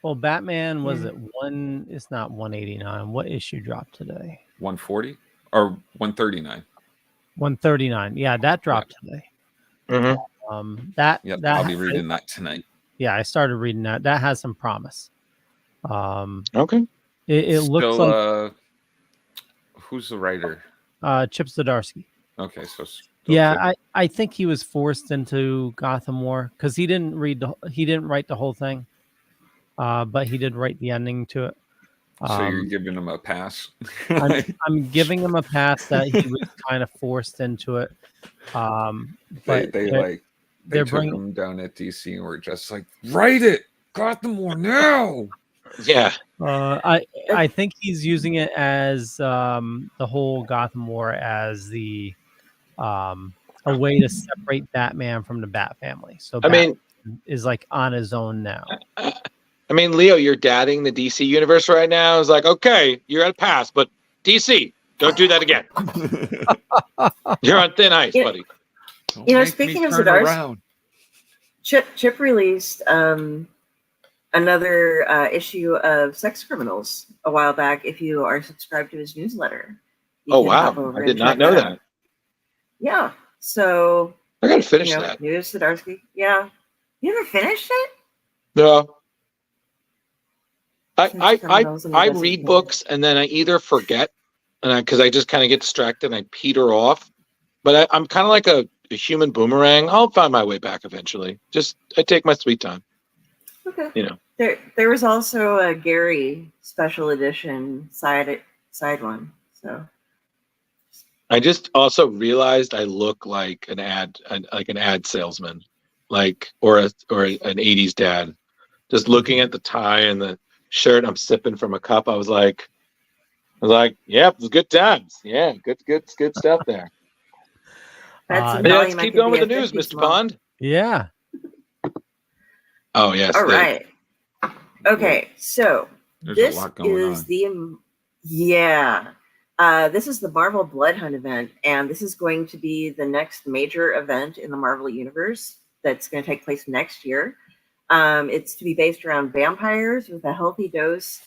well, Batman was Yeah. at one. It's not 189. What issue dropped today? 140 or 139. 139. Yeah, that dropped today. Mm-hmm. That Yep, that I'll be reading that tonight. yeah, I started reading that. That has some promise. Okay. It looks Still, like who's the writer? Chip Zdarsky. Okay, so still Yeah, Chip. I think he was forced into Gotham War because he didn't write the whole thing, but he did write the ending to it. So you're giving him a pass. I'm giving him a pass that he was kind of forced into it. But they they're took bringing him down at DC and were just like, write it, Gotham War now. Yeah. I think he's using it as the whole Gotham War as the a way to separate Batman from the Bat family. So I mean, Batman is like on his own now. I mean, Leo, you're dadding the DC universe right now. It's like, okay, you're at a pass, but DC, don't do that again. You're on thin ice, buddy. Don't You know, make speaking me of turn Zdarsky- around. Chip released another issue of Sex Criminals a while back. If you are subscribed to his newsletter. You Oh, can hop wow. over I and did not check know out. that. Yeah. So, I got to finish you know, that. news Zdarsky. Yeah. You ever finished it? No. Sex Criminals and I Invisible read Man. books and then I either forget because I just kind of get distracted and I peter off. But I'm kind of like a human boomerang. I'll find my way back eventually. Just I take my sweet time. Okay. You know. There was also a Gary special edition side one. So I just also realized I look like an ad salesman, like or an '80s dad. Just looking at the tie and the shirt, I'm sipping from a cup. I was like, yeah, it was good times. Yeah, good stuff there. that's some Hey, volume let's I keep could going be with the a news, 50 Mr. small. Bond. Yeah. Oh yes. All right. Okay, so There's this a lot going is on. this is the Marvel Blood Hunt event, and this is going to be the next major event in the Marvel universe that's going to take place next year. It's to be based around vampires with a healthy dose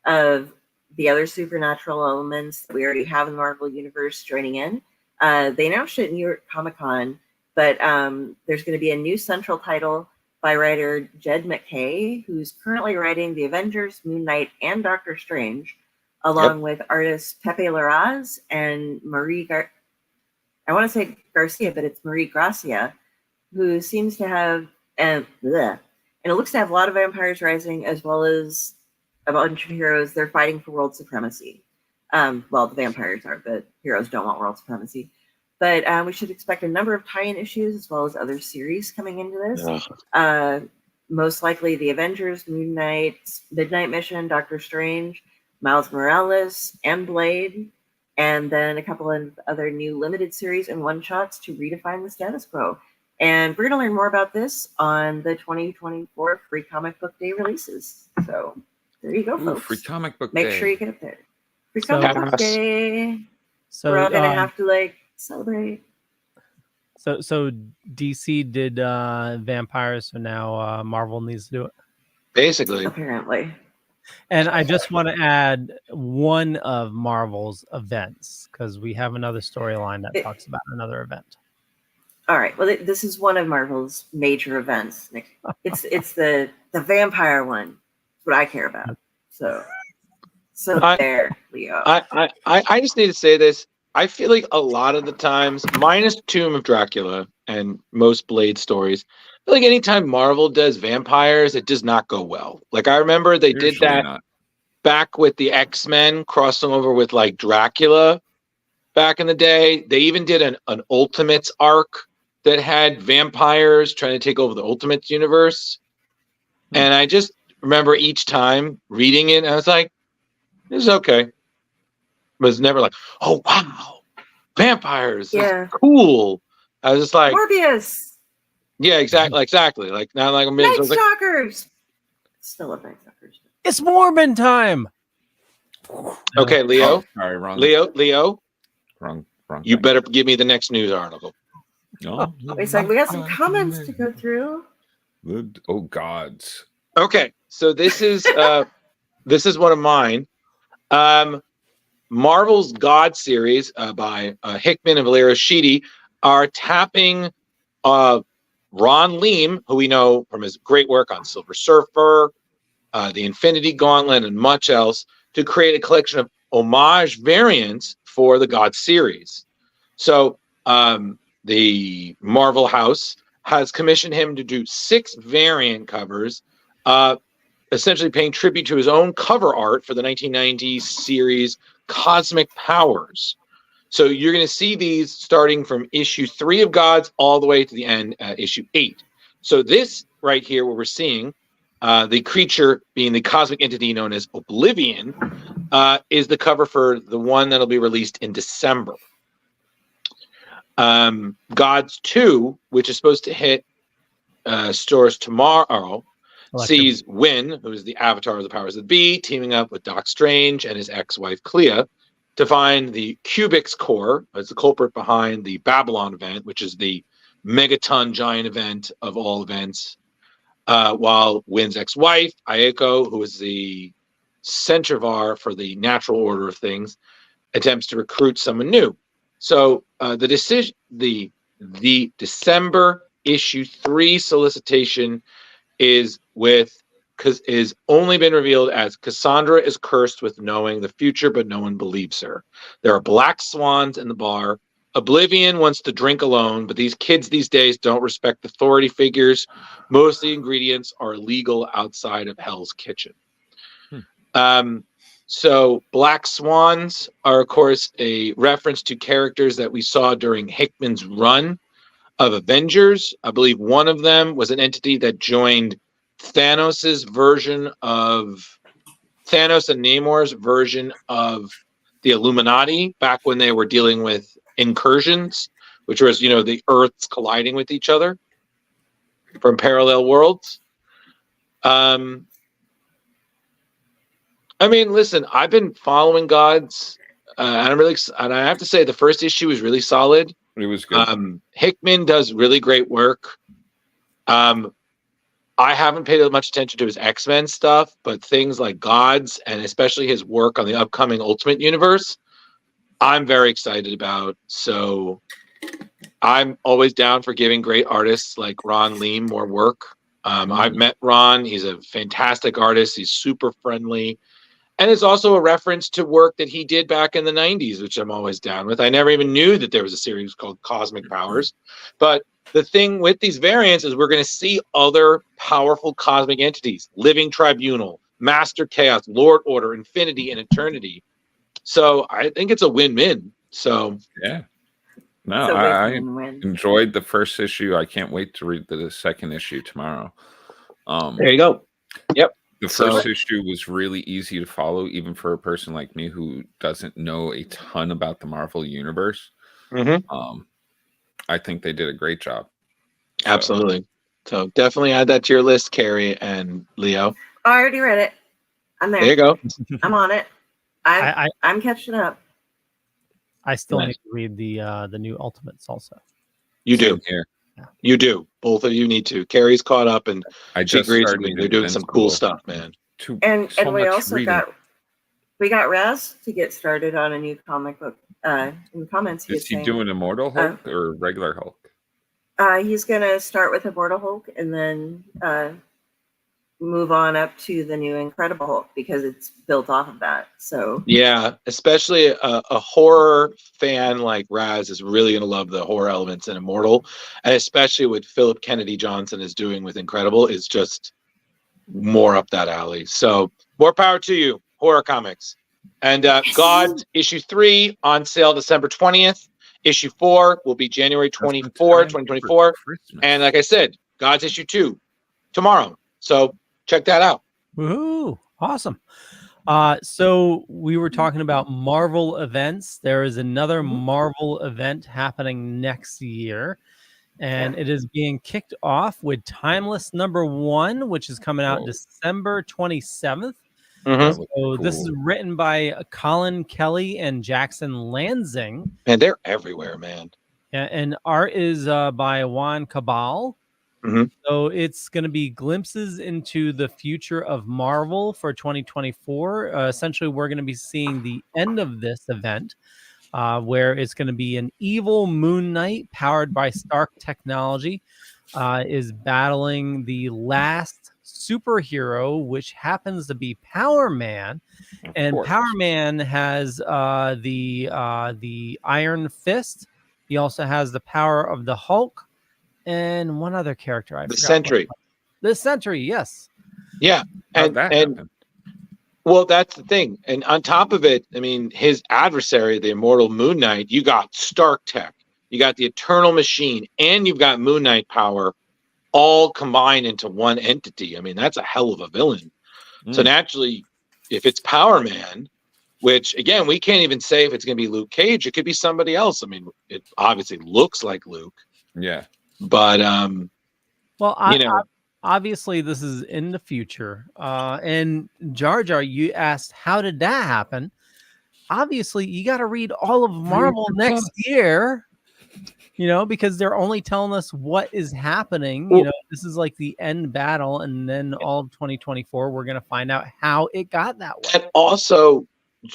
of the other supernatural elements that we already have in the Marvel universe joining in. They announced it at New York Comic Con, but there's going to be a new central title by writer Jed McKay, who's currently writing The Avengers, Moon Knight, and Doctor Strange, along with artists Pepe Larraz and I want to say Garcia, but it's Marie Gracia, who seems to have, and it looks to have a lot of vampires rising, as well as a bunch of heroes. They're fighting for world supremacy. Well, the vampires are, but heroes don't want world supremacy. But we should expect a number of tie-in issues as well as other series coming into this. Most likely The Avengers, Moon Knight, Midnight Mission, Doctor Strange, Miles Morales, and Blade, and then a couple of other new limited series and one-shots to redefine the status quo. And we're going to learn more about this on the 2024 Free Comic Book Day releases. So there you go, Ooh, folks. Free Comic Book Make Day. sure you get up there. Free So- Comic Book Day. So We're all going to have to celebrate. So DC did vampires, so now Marvel needs to do it. Basically, Apparently. And I just want to add one of Marvel's events because we have another storyline that talks about another event. All right. Well, this is one of Marvel's major events. It's the vampire one. That's what I care about. So there, Leo. I just need to say this. I feel like a lot of the times, minus Tomb of Dracula and most Blade stories, I feel like anytime Marvel does vampires, it does not go well. Like I remember they did Usually that not. back with the X-Men crossing over with like Dracula back in the day. They even did an Ultimates arc that had vampires trying to take over the Ultimates universe. And I just remember each time reading it, and I was like, this is okay. But it's never like, oh, wow, vampires. Yeah. That's cool. I was just like, Morbius. yeah, exactly. Like, not like a minute. Night So I was like, Stalkers. Still a big suckers. It's Morbin time. Okay, Leo. Oh, sorry, wrong. Leo. Wrong. You thing. better give me the next news article. No. He's like, we got some comments to go through. Oh, gods. Okay, so this is one of mine. Marvel's God series by Hickman and Valerio Schiti are tapping Ron Leem, who we know from his great work on Silver Surfer, the Infinity Gauntlet, and much else, to create a collection of homage variants for the God series. So the Marvel House has commissioned him to do 6 variant covers, essentially paying tribute to his own cover art for the 1990s series Cosmic Powers. So you're going to see these starting from issue 3 of Gods all the way to the end, issue 8. So this right here, what we're seeing, the creature being the cosmic entity known as Oblivion, is the cover for the one that'll be released in December. Gods 2, which is supposed to hit stores tomorrow, sees Wynn, who is the avatar of the powers that be, teaming up with Doc Strange and his ex-wife Clea to find the Cubics core as the culprit behind the Babylon event, which is the megaton giant event of all events, while Wynn's ex-wife, Aiko, who is the Centrivar for the natural order of things, attempts to recruit someone new. So the December issue 3 solicitation is only been revealed as Cassandra is cursed with knowing the future, but no one believes her. There are black swans in the bar. Oblivion wants to drink alone, but these kids these days don't respect authority figures. Most of the ingredients are illegal outside of Hell's Kitchen. So black swans are, of course, a reference to characters that we saw during Hickman's run of Avengers. I believe one of them was an entity that joined Thanos and Namor's version of the Illuminati back when they were dealing with incursions, which was, the Earths colliding with each other from parallel worlds. Listen, I've been following Gods, and I have to say the first issue was really solid. It was good. Hickman does really great work. I haven't paid much attention to his X-Men stuff, but things like Gods and especially his work on the upcoming Ultimate Universe, I'm very excited about. So I'm always down for giving great artists like Ron Leem more work. I've met Ron. He's a fantastic artist. He's super friendly. And it's also a reference to work that he did back in the 90s, which I'm always down with. I never even knew that there was a series called Cosmic Powers. But the thing with these variants is we're going to see other powerful cosmic entities: Living Tribunal, Master Chaos, Lord Order, Infinity, and Eternity. So I think it's a win-win. So yeah. No, I enjoyed the first issue. I can't wait to read the second issue tomorrow. There you go. Yep. The first issue was really easy to follow, even for a person like me who doesn't know a ton about the Marvel Universe. Mm-hmm. I think they did a great job. Absolutely. So definitely add that to your list, Kari and Leo. I already read it. I'm there. There you go. I'm on it. I'm catching up. I still need to read the new Ultimates also. You do. Here. You do. Both of you need to. Kari's caught up, and she agrees with me. They're doing some cool stuff, man. And we also got Raz to get started on a new comic book. In the comments, is he doing Immortal Hulk or regular Hulk? He's gonna start with Immortal Hulk and then move on up to the new Incredible Hulk because it's built off of that. So yeah, especially a horror fan like Raz is really going to love the horror elements in Immortal, and especially what Philip Kennedy Johnson is doing with Incredible is just more up that alley. So more power to you, horror comics. And God issue 3 on sale December 20th. Issue 4 will be January 24, 2024. And like I said, God's issue 2 tomorrow. So check that out. Woohoo! Awesome. So we were talking about Marvel events. There is another Marvel event happening next year, and it is being kicked off with Timeless #1, which is coming out December 27th. Mm-hmm. So this is written by Colin Kelly and Jackson Lansing. Man, they're everywhere, man. Yeah, and art is by Juan Cabal. Mm-hmm. So it's going to be glimpses into the future of Marvel for 2024. Essentially, we're going to be seeing the end of this event, where it's going to be an evil Moon Knight powered by Stark technology, is battling the last superhero, which happens to be Power Man. And Power Man has the Iron Fist. He also has the power of the Hulk and one other character. The Sentry. The Sentry, yes. Yeah, and well, that's the thing. And on top of it, I mean, his adversary, the immortal Moon Knight, you got Stark Tech, you got the Eternal Machine, and you've got Moon Knight power, all combined into one entity. I mean, that's a hell of a villain. So naturally, if it's Power Man, which again, we can't even say if it's going to be Luke Cage, it could be somebody else. I mean, it obviously looks like Luke. Yeah. But obviously this is in the future. And Jar Jar, you asked, how did that happen? Obviously, you got to read all of Marvel next year, because they're only telling us what is happening. This is like the end battle, and then all of 2024, we're going to find out how it got that way. And also,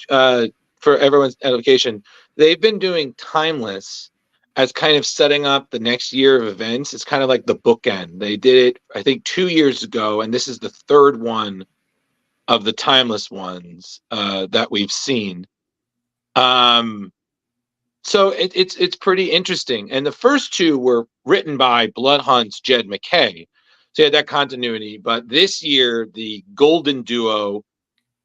for everyone's edification, they've been doing Timeless as kind of setting up the next year of events. It's kind of like the bookend. They did it, I think, 2 years ago, and this is the third one of the Timeless ones that we've seen. So it's pretty interesting. And the first two were written by Bloodhunt's Jed MacKay, so you had that continuity. But this year, the golden duo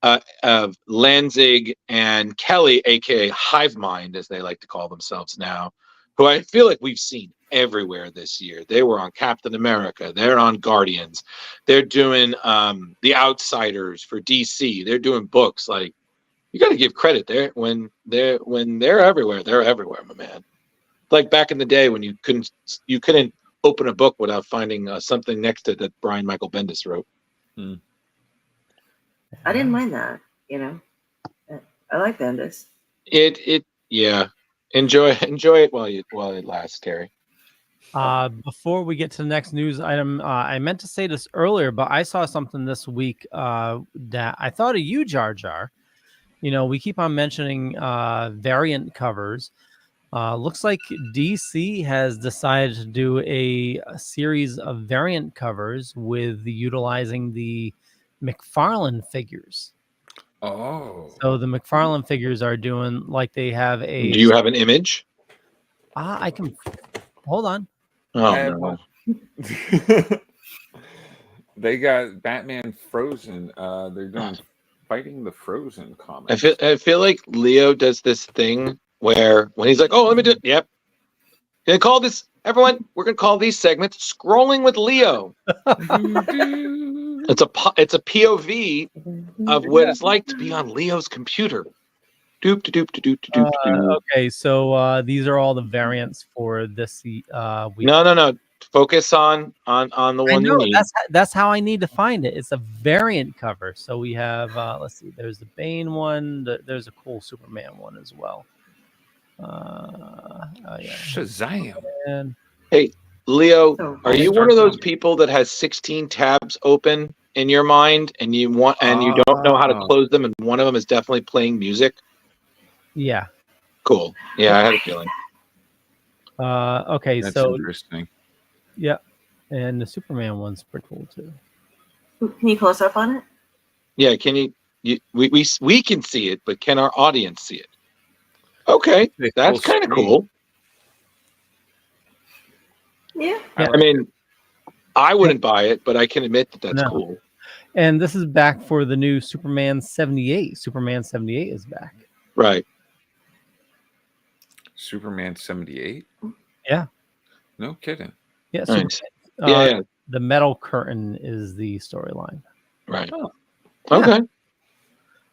of Lanzig and Kelly, aka Hive Mind, as they like to call themselves now, who I feel like we've seen everywhere this year. They were on Captain America. They're on Guardians. They're doing The Outsiders for DC. They're doing books. Like, you got to give credit there when they're everywhere. They're everywhere, my man. Like back in the day when you couldn't open a book without finding something next to it that Brian Michael Bendis wrote. I didn't mind that. I like Bendis. Yeah. Enjoy it while it lasts, Terry. Before we get to the next news item, I meant to say this earlier, but I saw something this week that I thought of you, Jar Jar. We keep on mentioning variant covers. Looks like DC has decided to do a series of variant covers with utilizing the McFarlane figures. Oh. So the McFarlane figures are doing like they have a... Do you have an image? I can... Hold on. Oh, no. They got Batman Frozen. They're doing Fighting the Frozen comic. I feel like Leo does this thing where when he's like, "Oh, let me do it." Yep. Gonna call this, everyone. We're gonna call these segments "Scrolling with Leo." It's a POV of what it's like to be on Leo's computer. Doop doop doop doop doop. Okay, so these are all the variants for this week. No. Focus on the one you need. That's how I need to find it. It's a variant cover. So we have let's see. There's the Bane one. There's a cool Superman one as well. Yeah. Shazam! Hey, Leo, are you one of those people that has 16 tabs open in your mind and you don't know how to close them, and one of them is definitely playing music? Yeah. Cool. Yeah, I had a feeling. Okay, That's so interesting. Yeah, and the Superman one's pretty cool too. Can you close up on it? Yeah, can you we can see it, but can our audience see it? Okay, that's kind of cool. Yeah. I mean, I wouldn't buy it, but I can admit that that's cool. And this is back for the new Superman 78. Superman 78 is back. Right. Superman 78? Yeah. No kidding. Yeah. Nice. Yeah. The Metal Curtain is the storyline. Right. Oh. Okay.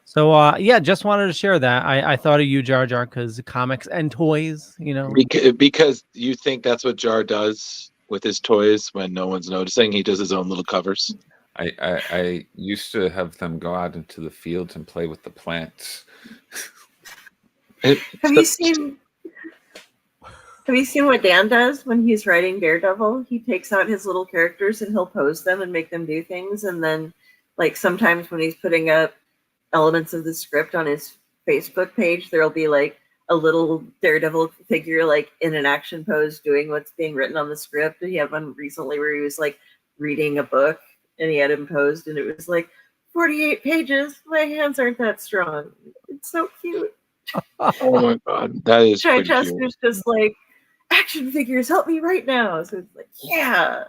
So yeah, just wanted to share that. I thought of you, Jar Jar, because comics and toys, you know. Because you think that's what Jar does with his toys when no one's noticing. He does his own little covers. I used to have them go out into the fields and play with the plants. Have you seen what Dan does when he's writing Daredevil? He takes out his little characters and he'll pose them and make them do things. And then, like, sometimes when he's putting up elements of the script on his Facebook page, there'll be like a little Daredevil figure, like in an action pose, doing what's being written on the script. And he had one recently where he was like reading a book and he had him posed, and it was like 48 pages. My hands aren't that strong. It's so cute. Oh my god, that is pretty cute. Chichester's just like, action figures, help me right now. So it's like, yeah.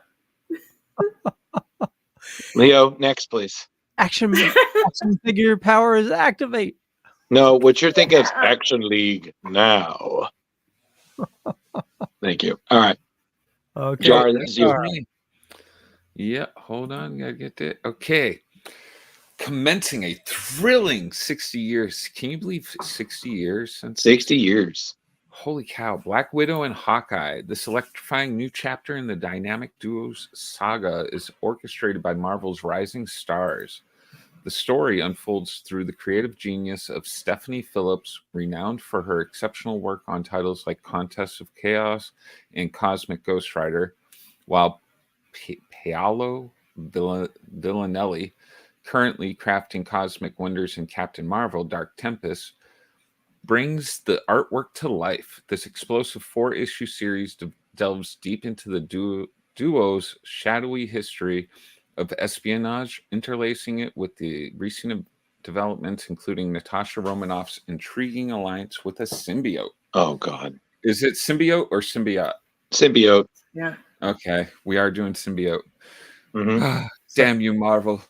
Leo, next, please. Action figure powers activate. No, what you're thinking is Action League now. Thank you. All right. Okay. Jar, this is you. Yeah, hold on. Gotta get it. Okay. Commencing a thrilling 60 years. Can you believe 60 years since 60 years? Holy cow. Black Widow and Hawkeye. This electrifying new chapter in the dynamic duo's saga is orchestrated by Marvel's rising stars. The story unfolds through the creative genius of Stephanie Phillips, renowned for her exceptional work on titles like Contest of Chaos and Cosmic Ghost Rider, while Paolo Villanelli, currently crafting Cosmic Wonders in Captain Marvel, Dark Tempest, brings the artwork to life. This explosive 4-issue series delves deep into the duo's shadowy history of espionage, interlacing it with the recent developments, including Natasha Romanoff's intriguing alliance with a symbiote. Oh, God. Is it symbiote or symbiote? Symbiote. Yeah. Okay, we are doing symbiote. Mm-hmm. Damn you, Marvel.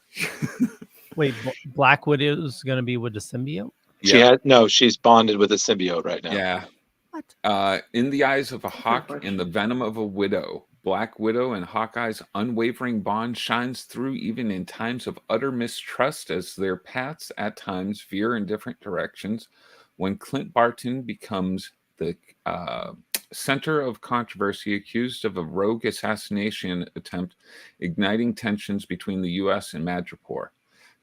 Wait, Black Widow is going to be with the symbiote? She's bonded with a symbiote right now. Yeah. What? In the eyes of a hawk and the venom of a widow, Black Widow and Hawkeye's unwavering bond shines through even in times of utter mistrust, as their paths at times veer in different directions. When Clint Barton becomes the center of controversy, accused of a rogue assassination attempt, igniting tensions between the U.S. and Madripoor.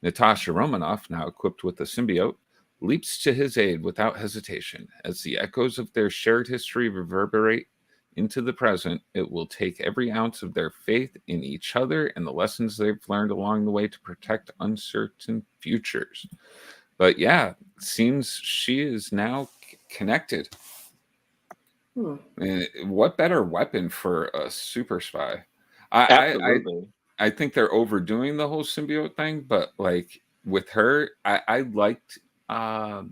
Natasha Romanoff, now equipped with a symbiote, leaps to his aid without hesitation. As the echoes of their shared history reverberate into the present, it will take every ounce of their faith in each other and the lessons they've learned along the way to protect uncertain futures. But yeah, it seems she is now connected. And what better weapon for a super spy? I think they're overdoing the whole symbiote thing, but like with her, I liked the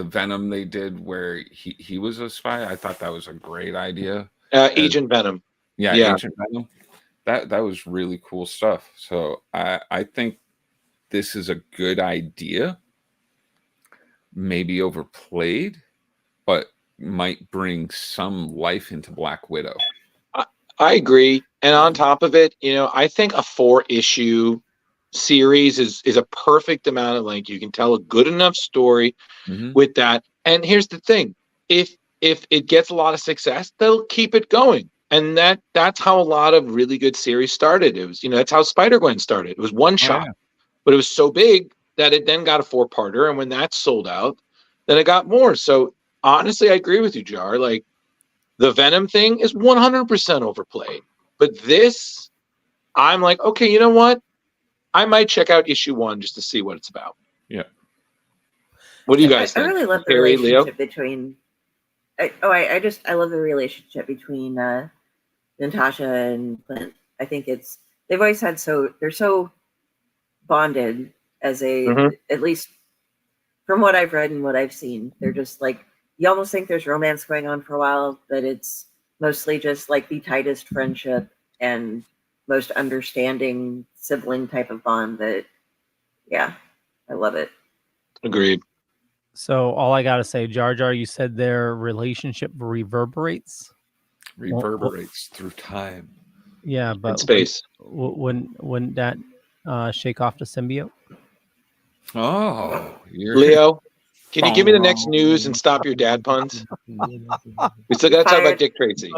Venom they did where he was a spy. I thought that was a great idea. Agent Venom. Yeah, Agent Venom. That was really cool stuff. So I think this is a good idea. Maybe overplayed, but might bring some life into Black Widow. I agree. And on top of it, I think a 4-issue series is a perfect amount of length. You can tell a good enough story with that. And here's the thing. If it gets a lot of success, they'll keep it going. And that's how a lot of really good series started. It was, that's how Spider-Gwen started. It was one shot, but it was so big that it then got a 4-parter. And when that sold out, then it got more. So honestly, I agree with you, Jar. Like, the Venom thing is 100% overplayed. But this, I'm like, okay, you know what? I might check out issue 1 just to see what it's about. Yeah. What do you guys think? I really love the Kari, relationship between. I love the relationship between Natasha and Clint. I think they've always had they're so bonded as at least from what I've read and what I've seen. They're just like, you almost think there's romance going on for a while, but it's mostly just like the tightest friendship and most understanding sibling type of bond that, yeah, I love it. Agreed. So all I got to say, Jar Jar, you said their relationship reverberates? Reverberates through time. Yeah, but in space. Wouldn't that shake off the symbiote? Oh, you're Leo, can you give me the next news and stop your dad puns? We still got to talk about Dick Tracy.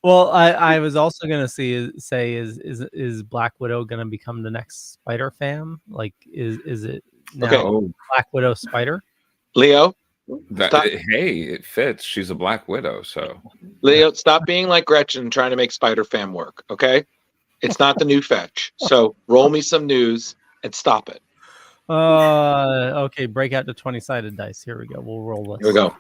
Well, I was also gonna say is Black Widow gonna become the next Spider Fam? Like, is it now Okay. Black Widow Spider? Leo, That, stop. hey, it fits. She's a Black Widow, so Leo, stop being like Gretchen and trying to make Spider Fam work, okay? It's not the new fetch. So roll me some news and stop it. Okay, break out the 20-sided dice. Here we go. We'll roll this. Here we go.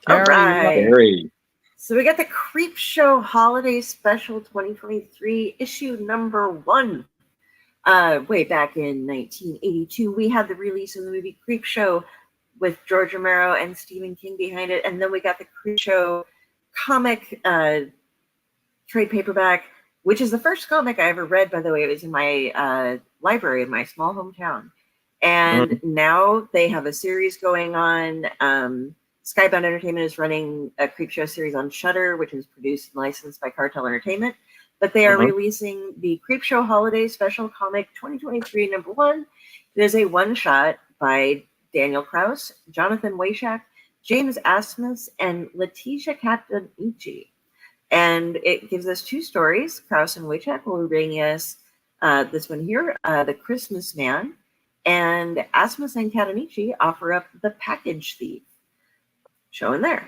Kari, All right. Harry. So we got the Creep Show Holiday Special 2023, issue number 1. Way back in 1982, we had the release of the movie Creep Show with George Romero and Stephen King behind it. And then we got the Creep Show comic trade paperback, which is the first comic I ever read, by the way. It was in my library in my small hometown. And now they have a series going on. Skybound Entertainment is running a Creep Show series on Shudder, which is produced and licensed by Cartel Entertainment. But they are releasing the Creep Show Holiday Special Comic 2023 number 1. It is a one-shot by Daniel Kraus, Jonathan Waychak, James Asmus, and Letitia Captain-Ichi. And it gives us 2 stories. Kraus and Waychak will be bringing us this one here, The Christmas Man. And Asmus and Captain-Ichi offer up The Package Thief. Showing there.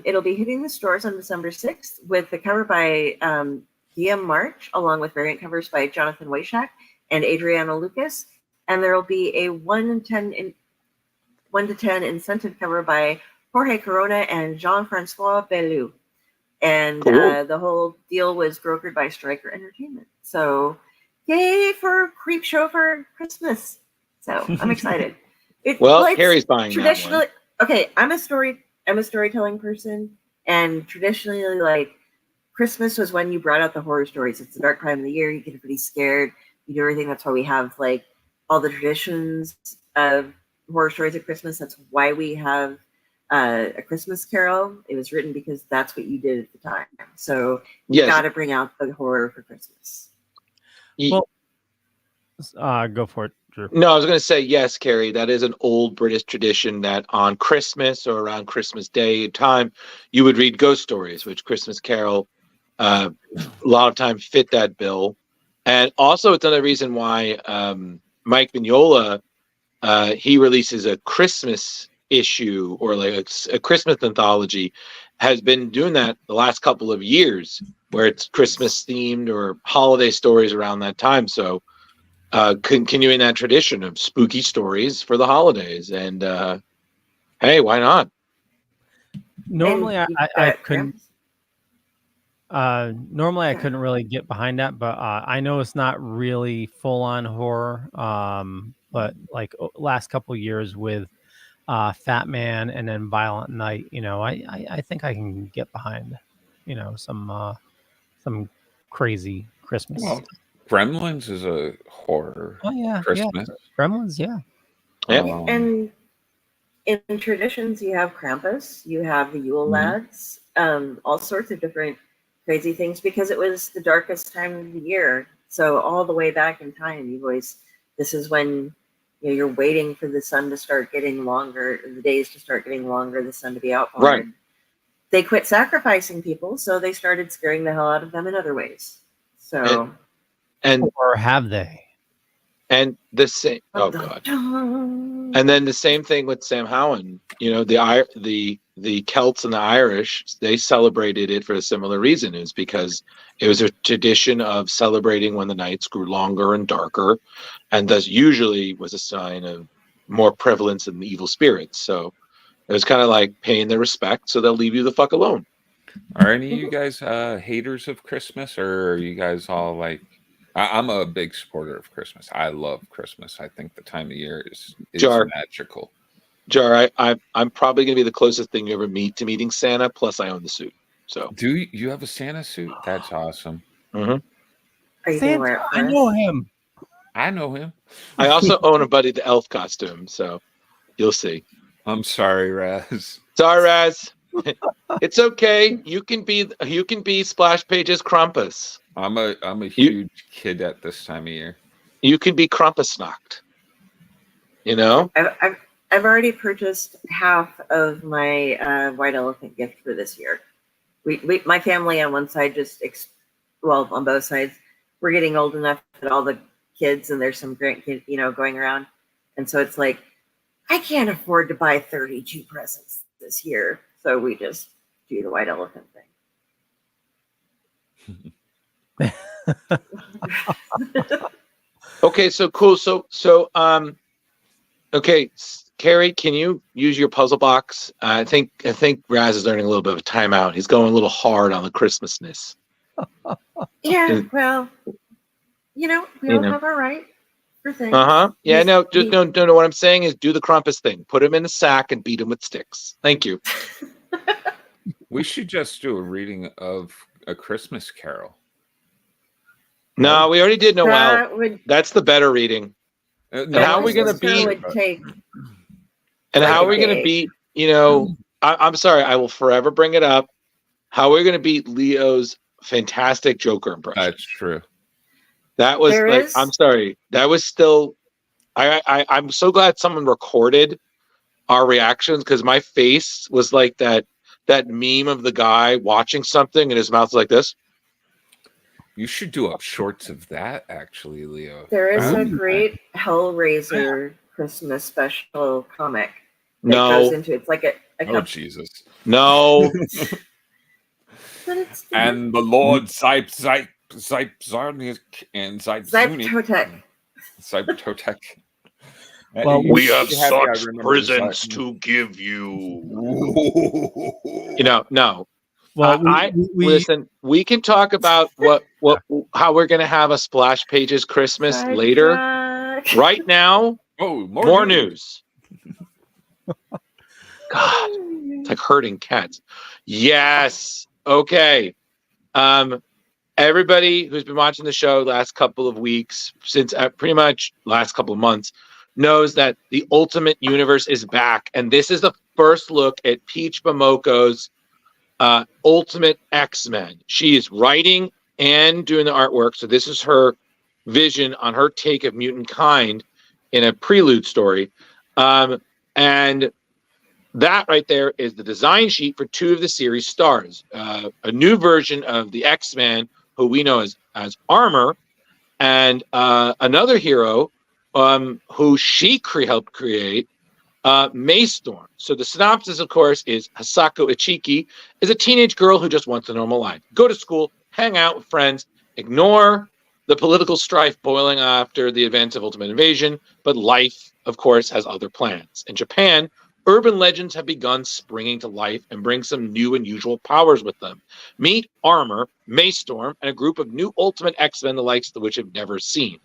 It'll be hitting the stores on December 6th with the cover by DM March, along with variant covers by Jonathan Waychak and Adriana Lucas. And there will be a 1 to 10 incentive cover by Jorge Corona and Jean-Francois Bellew. And the whole deal was brokered by Stryker Entertainment. So yay for Creep Show for Christmas. So I'm excited. Harry's buying traditionally. that one. Okay, I'm a storytelling person, and traditionally, like, Christmas was when you brought out the horror stories. It's the dark time of the year. You get everybody scared. You do everything. That's why we have, like, all the traditions of horror stories at Christmas. That's why we have A Christmas Carol. It was written because that's what you did at the time. So you got to bring out the horror for Christmas. Well, go for it, Drew. No, I was going to say, yes, Carrie, that is an old British tradition that on Christmas or around Christmas Day time, you would read ghost stories, which Christmas Carol a lot of time fit that bill. And also it's another reason why Mike Mignola, he releases a Christmas issue or like a Christmas anthology, has been doing that the last couple of years where it's Christmas themed or holiday stories around that time. So continuing that tradition of spooky stories for the holidays, and hey, why not? Normally I couldn't I couldn't really get behind that, but I know it's not really full on horror, but like last couple of years with Fat Man and then Violent Night, you know, I think I can get behind, you know, some crazy Christmas. Well, Gremlins is a horror. Oh yeah, Christmas. yeah. Gremlins, yeah. And in traditions, you have Krampus, you have the Yule Lads, all sorts of different crazy things because it was the darkest time of the year. So all the way back in time, this is when you're waiting for the sun to start getting longer, the days to start getting longer, the sun to be out more. Right. They quit sacrificing people, so they started scaring the hell out of them in other ways. So. Or have they? And the same. Oh God. And then the same thing with Sam Howen. You know, the Celts and the Irish, they celebrated it for a similar reason. It was because it was a tradition of celebrating when the nights grew longer and darker, and thus usually was a sign of more prevalence in the evil spirits. So it was kind of like paying their respect, so they'll leave you the fuck alone. Are any of you guys haters of Christmas, or are you guys all like? I'm a big supporter of Christmas. I love Christmas. I think the time of year is magical. Jar, I'm probably going to be the closest thing you ever meet to meeting Santa, plus I own the suit. So do you have a Santa suit? That's awesome. Mm-hmm. Are you Santa, wear it I know him. I know him. I also own a Buddy the Elf costume, so you'll see. I'm sorry, Raz. Sorry, Raz. It's okay. You can be Splash Page's Krampus. I'm a huge kid at this time of year. you can be Krampusnacht. You know? I've already purchased half of my white elephant gift for this year. We my family on one side on both sides, we're getting old enough that all the kids and there's some grandkids, going around, and so it's like I can't afford to buy 32 presents this year, so we just do the white elephant thing. Okay, so cool. Okay, Kari, can you use your puzzle box? I think Raz is learning a little bit of a timeout. He's going a little hard on the Christmasness. Yeah, well, we all have our right for things. Yeah, no, what I'm saying is do the Krampus thing. Put him in a sack and beat him with sticks. Thank you. We should just do a reading of A Christmas Carol. No, we already did Noel. That's the better reading. And how are we going to beat? And how are we going to beat? I'm sorry, I will forever bring it up. How are we going to beat Leo's fantastic Joker impression? That's true. That was I'm sorry. That was still. I'm so glad someone recorded our reactions because my face was like that meme of the guy watching something and his mouth's like this. You should do up shorts of that, actually, Leo. There is a great Hellraiser Christmas special comic that goes into it's like a oh Jesus. No. And the Lord Zypzarnik and Zyptotec. Zyptotec. Well, we have such presents to give you. No. Well, listen. We can talk about how we're going to have a Splash Pages Christmas later. Right now, more news. God, it's like herding cats. Yes. Okay. Everybody who's been watching the show the last couple of weeks, since pretty much last couple of months, knows that the Ultimate Universe is back, and this is the first look at Peach Momoko's Ultimate X-Men. She is writing and doing the artwork, so this is her vision on her take of mutant kind in a prelude story. And that right there is the design sheet for 2 of the series stars. A new version of the X-Men, who we know as Armor, and another hero who she helped create, Maystorm. So the synopsis, of course, is Hasako Ichiki is a teenage girl who just wants a normal life. Go to school, hang out with friends, ignore the political strife boiling after the events of Ultimate Invasion, but life, of course, has other plans. In Japan, urban legends have begun springing to life and bring some new and unusual powers with them. Meet Armor, Maystorm, and a group of new Ultimate X-Men, the likes of which have never seen.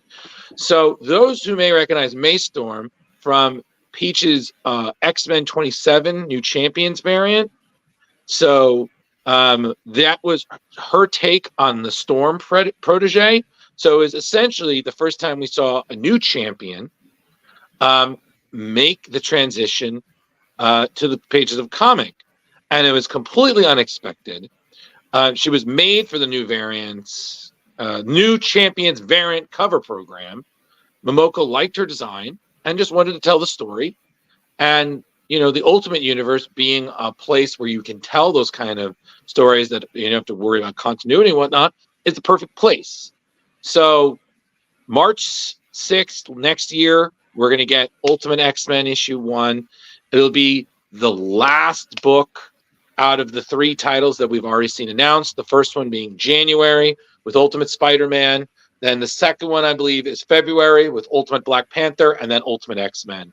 So those who may recognize Maystorm from Peach's X-Men 27 New Champions variant. So that was her take on the Storm protege. So it was essentially the first time we saw a new champion make the transition to the pages of comic. And it was completely unexpected. She was made for the new variants, new champions variant cover program. Momoko liked her design and just wanted to tell the story. And, the Ultimate Universe being a place where you can tell those kind of stories that you don't have to worry about continuity and whatnot is the perfect place. So March 6th next year, we're going to get Ultimate X-Men issue 1. It'll be the last book out of the 3 titles that we've already seen announced. The first one being January with Ultimate Spider-Man. Then the second one, I believe, is February with Ultimate Black Panther, and then Ultimate X-Men.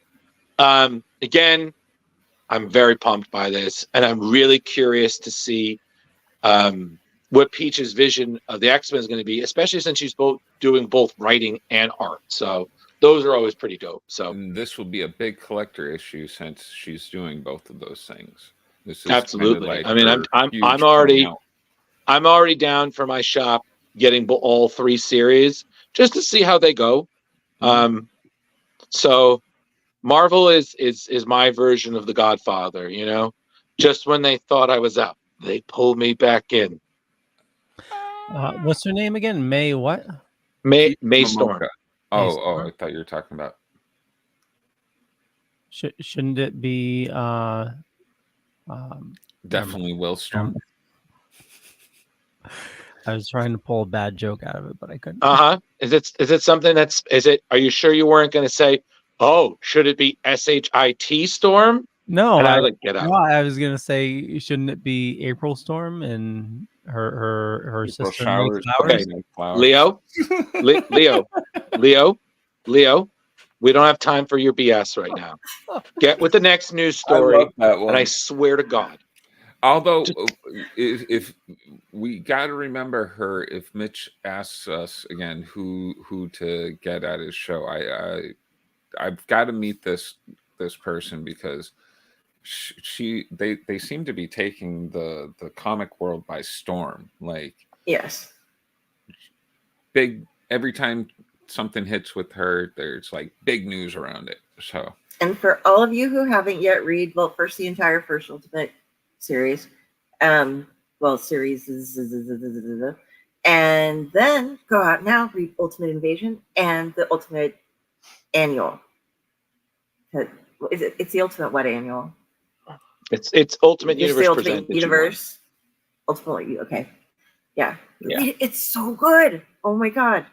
Again, I'm very pumped by this, and I'm really curious to see what Peach's vision of the X-Men is going to be, especially since she's doing both writing and art. So those are always pretty dope. So and this will be a big collector issue since she's doing both of those things. This is absolutely. Like I mean, I'm already down for my shop getting all 3 series just to see how they go. So Marvel is my version of The Godfather, just when they thought I was out, they pulled me back in. What's her name again? May what? Maystorm. Oh, I thought you were talking about. Shouldn't it be Definitely Will Storm. I was trying to pull a bad joke out of it, but I couldn't. Is it something that's? Are you sure you weren't going to say, "Oh, should it be SHIT Storm"? No, and I was like, get out. No, I was gonna say, shouldn't it be April Storm and her April sister Showers. Flowers? Okay, Leo. We don't have time for your BS right now. Get with the next news story, and I swear to God. Although, if we got to remember her, if Mitch asks us again who to get at his show, I've got to meet this person because they seem to be taking the comic world by storm. Like, yes, big every time something hits with her, there's like big news around it. So, and for all of you who haven't yet read, well, first the entire first Ultimate series, series, and then go out now, read Ultimate Invasion and the Ultimate Annual. It's the Ultimate what annual? It's Ultimate Just Universe. the Ultimate Universe. Ultimately, okay. Yeah. It's so good. Oh my God.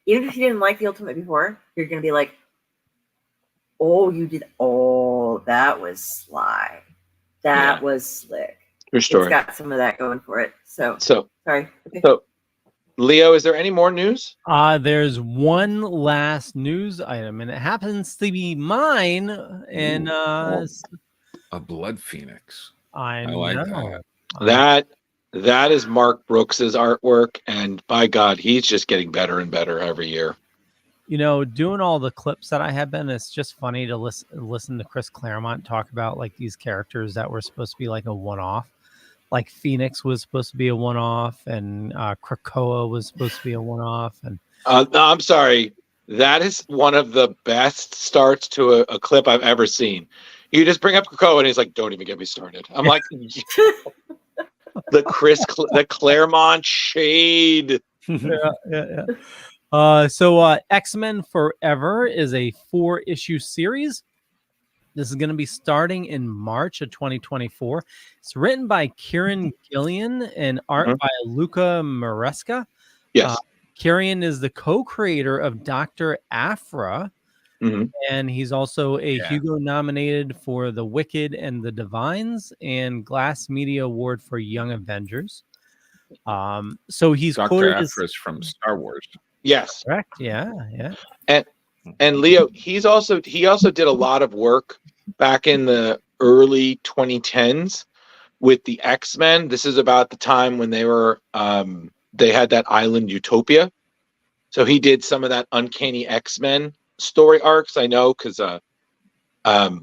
Even if you didn't like the Ultimate before, you're going to be like, oh, you did. Oh, that was sly. That was slick. True story. It's got some of that going for it. So sorry. Okay. So, Leo, is there any more news? There's one last news item, and it happens to be mine. And a Blood Phoenix. I like that. That is Mark Brooks's artwork, and by God, he's just getting better and better every year. You know, doing all the clips that I have been, it's just funny to listen to Chris Claremont talk about like these characters that were supposed to be like a one-off. Like Phoenix was supposed to be a one-off, and Krakoa was supposed to be a one-off. And no, I'm sorry, that is one of the best starts to a clip I've ever seen. You just bring up Krakoa, and he's like, "Don't even get me started." I'm like, the Claremont shade. So X-Men Forever is a 4-issue series. This is going to be starting in March of 2024. It's written by Kieran Gillian and art by Luca Maresca. Yes. Kieran is the co-creator of Dr. Aphra, and he's also a Hugo nominated for The Wicked and the Divines and Glass Media Award for Young Avengers. So he's Dr. quoted Aphra's from Star Wars. Yes. Correct. Yeah. And Leo, he also did a lot of work back in the early 2010s with the X-Men. This is about the time when they were they had that island Utopia. So he did some of that Uncanny X-Men story arcs. I know because I've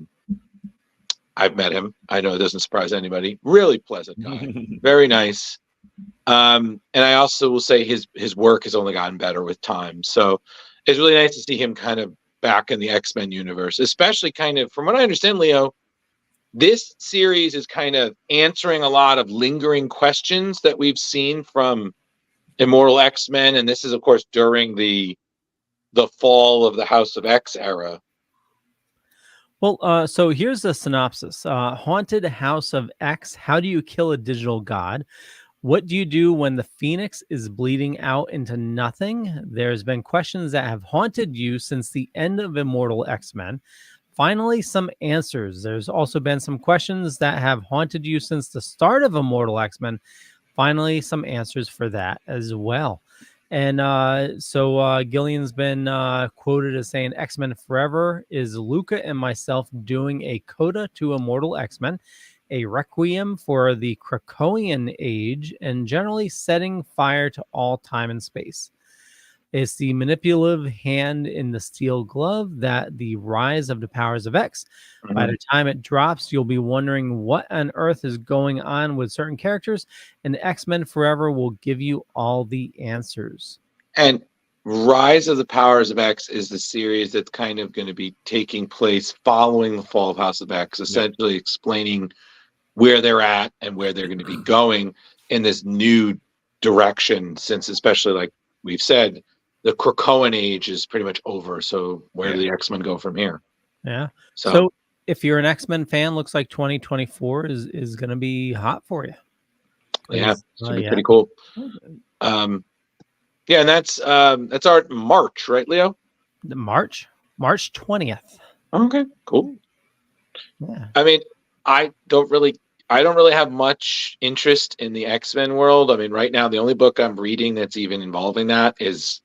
met him. I know it doesn't surprise anybody. Really pleasant guy. Very nice. And I also will say his work has only gotten better with time. So it's really nice to see him kind of back in the X-Men universe, especially kind of from what I understand, Leo, this series is kind of answering a lot of lingering questions that we've seen from Immortal X-Men. And this is, of course, during the fall of the House of X era. Well, so here's the synopsis. Haunted House of X. How do you kill a digital god? What do you do when the Phoenix is bleeding out into nothing? There's been questions that have haunted you since the end of Immortal X-Men. Finally, some answers. There's also been some questions that have haunted you since the start of Immortal X-Men. Finally, some answers for that as well. And so Gillian's been quoted as saying, X-Men Forever is Luca and myself doing a coda to Immortal X-Men, a requiem for the Krakoan age, and generally setting fire to all time and space. It's the manipulative hand in the steel glove that the rise of the powers of X. By the time it drops, you'll be wondering what on earth is going on with certain characters, and X-Men Forever will give you all the answers. And Rise of the Powers of X is the series that's kind of going to be taking place following the fall of House of X, essentially explaining where they're at and where they're going to be going in this new direction, since especially like we've said, the Krakoan age is pretty much over. So where do the X-Men go from here? Yeah. So, So if you're an X-Men fan, looks like 2024 is going to be hot for you. yeah, it's gonna be yeah. pretty cool. Yeah, and that's our March, right, Leo? March 20th. Okay, cool. Yeah. I mean, I don't really have much interest in the X-Men world. I mean, right now the only book I'm reading that's even involving that is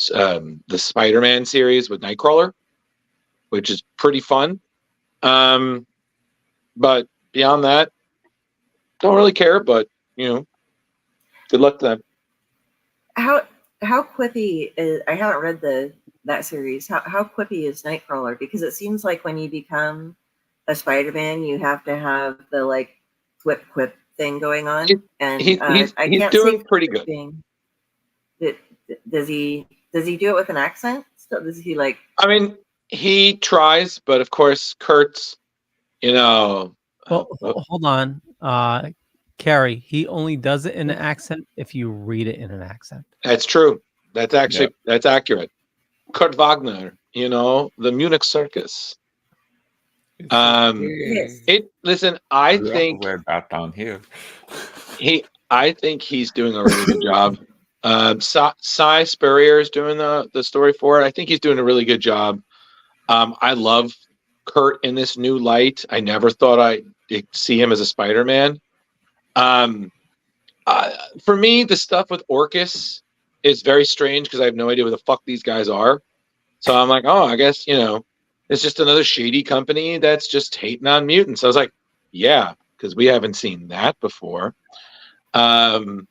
the Spider-Man series with Nightcrawler, which is pretty fun. But beyond that, don't really care. But good luck to them. How quippy is? I haven't read that series. How quippy is Nightcrawler? Because it seems like when you become a Spider-Man, you have to have the like quip thing going on. He's doing pretty good. Does he do it with an accent? Still, does he like? I mean, he tries, but of course, Kurt's. Well, hold on, Kari. He only does it in an accent if you read it in an accent. That's true. That's actually that's accurate. Kurt Wagner, the Munich Circus. Listen, I think we're about down here. I think he's doing a really good job. Cy Spurrier is doing the story for it. I think he's doing a really good job. I love Kurt in this new light. I never thought I'd see him as a Spider-Man. For me, the stuff with Orcus is very strange because I have no idea who the fuck these guys are. So I'm like, oh, I guess, it's just another shady company that's just hating on mutants. I was like, yeah, because we haven't seen that before. It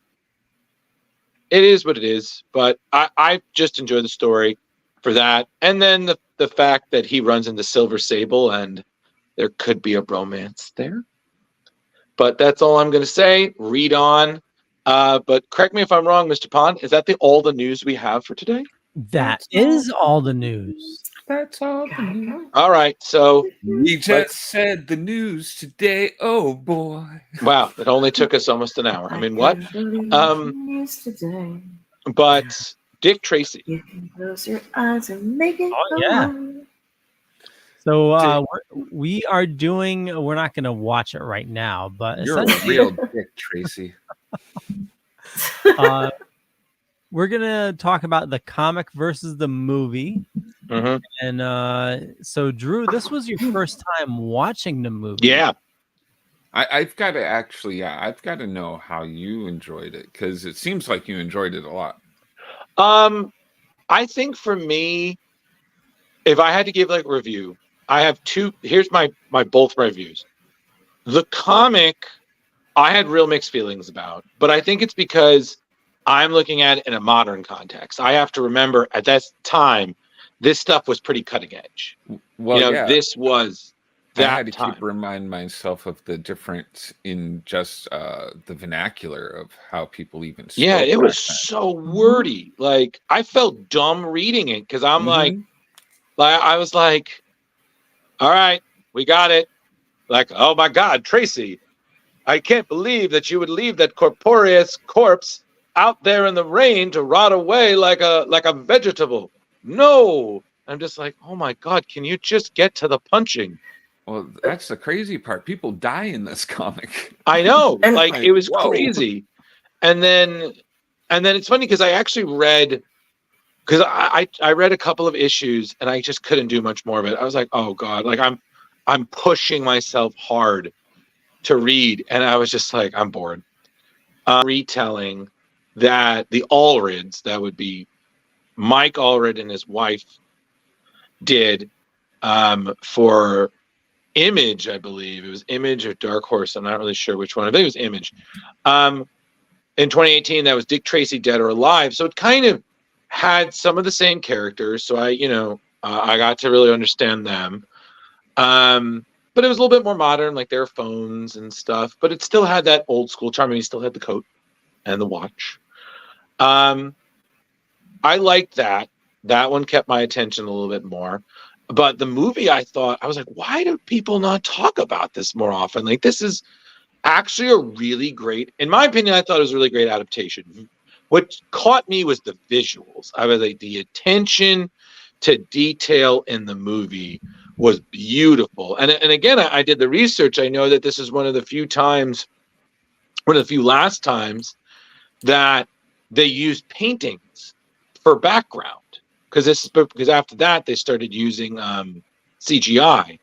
is what it is, but I just enjoy the story for that. And then the fact that he runs into Silver Sable and there could be a romance there. But that's all I'm going to say. Read on. But correct me if I'm wrong, Mr. Pond. Is that all the news we have for today? That is all the news. That's all the news. All right. So we just said the news today. Oh boy. Wow. It only took us almost an hour. I mean, what? But Dick Tracy. You can close your eyes and make it. Oh yeah. So we are doing. We're not going to watch it right now, but you're a real Dick Tracy. We're going to talk about the comic versus the movie. Mm-hmm. And so, Drew, this was your first time watching the movie. Yeah. I've got to know how you enjoyed it, because it seems like you enjoyed it a lot. I think for me, if I had to give like a review, I have two. Here's my both reviews. The comic, I had real mixed feelings about, but I think it's because I'm looking at it in a modern context. I have to remember at that time, this stuff was pretty cutting edge. Well, this was that I had to time. keep remind myself of the difference in just the vernacular of how people even spoke. Yeah, it was so wordy. Like I felt dumb reading it because I'm like I was like, all right, we got it. Like, oh my God, Tracy, I can't believe that you would leave that corporeous corpse out there in the rain to rot away like a vegetable. No. I'm just like, oh my God, can you just get to the punching? Well, that's the crazy part. People die in this comic. I know. And like it was crazy. And then it's funny because I actually read, because I read a couple of issues and I just couldn't do much more of it. I was like, oh God, like I'm pushing myself hard to read. And I was just like, I'm bored. Retelling that the Allreds, that would be Mike Allred and his wife, did for Image, I believe. It was Image or Dark Horse. I'm not really sure which one. I think it was Image. In 2018, that was Dick Tracy, Dead or Alive. So it kind of had some of the same characters. So I got to really understand them. But it was a little bit more modern, like their phones and stuff. But it still had that old school charm. And he still had the coat and the watch. I liked that. That one kept my attention a little bit more. But the movie, I was like, why do people not talk about this more often? Like, this is actually a really great, in my opinion, I thought it was a really great adaptation. what caught me was the visuals. I was like, the attention to detail in the movie was beautiful. And again, I did the research. I know that this is one of the few last times that they used paintings for background, because after that they started using CGI.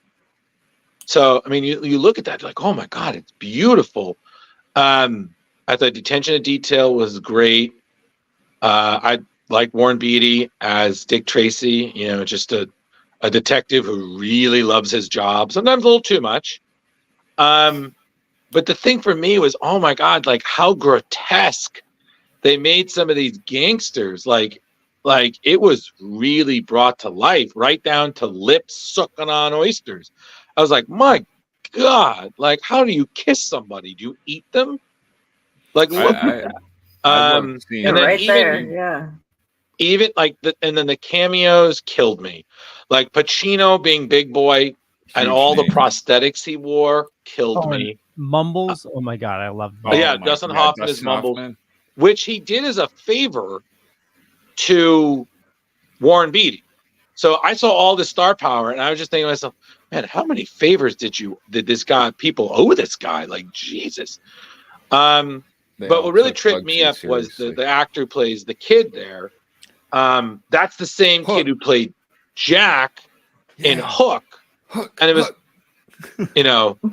So I mean, you look at that, you're like, oh my god, it's beautiful. I thought the attention to detail was great. I like Warren Beatty as Dick Tracy, just a detective who really loves his job, sometimes a little too much. But the thing for me was, oh my god, like how grotesque they made some of these gangsters. Like it was really brought to life, right down to lips sucking on oysters. I was like, my god, like how do you kiss somebody? Do you eat them? Like look. I love seeing and then right even there, yeah. even like and then the cameos killed me, like Pacino being Big Boy and Huge all name. the prosthetics he wore killed me. Mumbles. Oh my god, I love. Yeah, Dustin Hoffman is Mumbles, which he did as a favor to Warren Beatty. So I saw all this star power, and I was just thinking to myself, man, how many favors did people owe this guy? Like Jesus. But what really tripped me up was the actor who plays the kid there. That's the same kid who played Jack in Hook. And it was,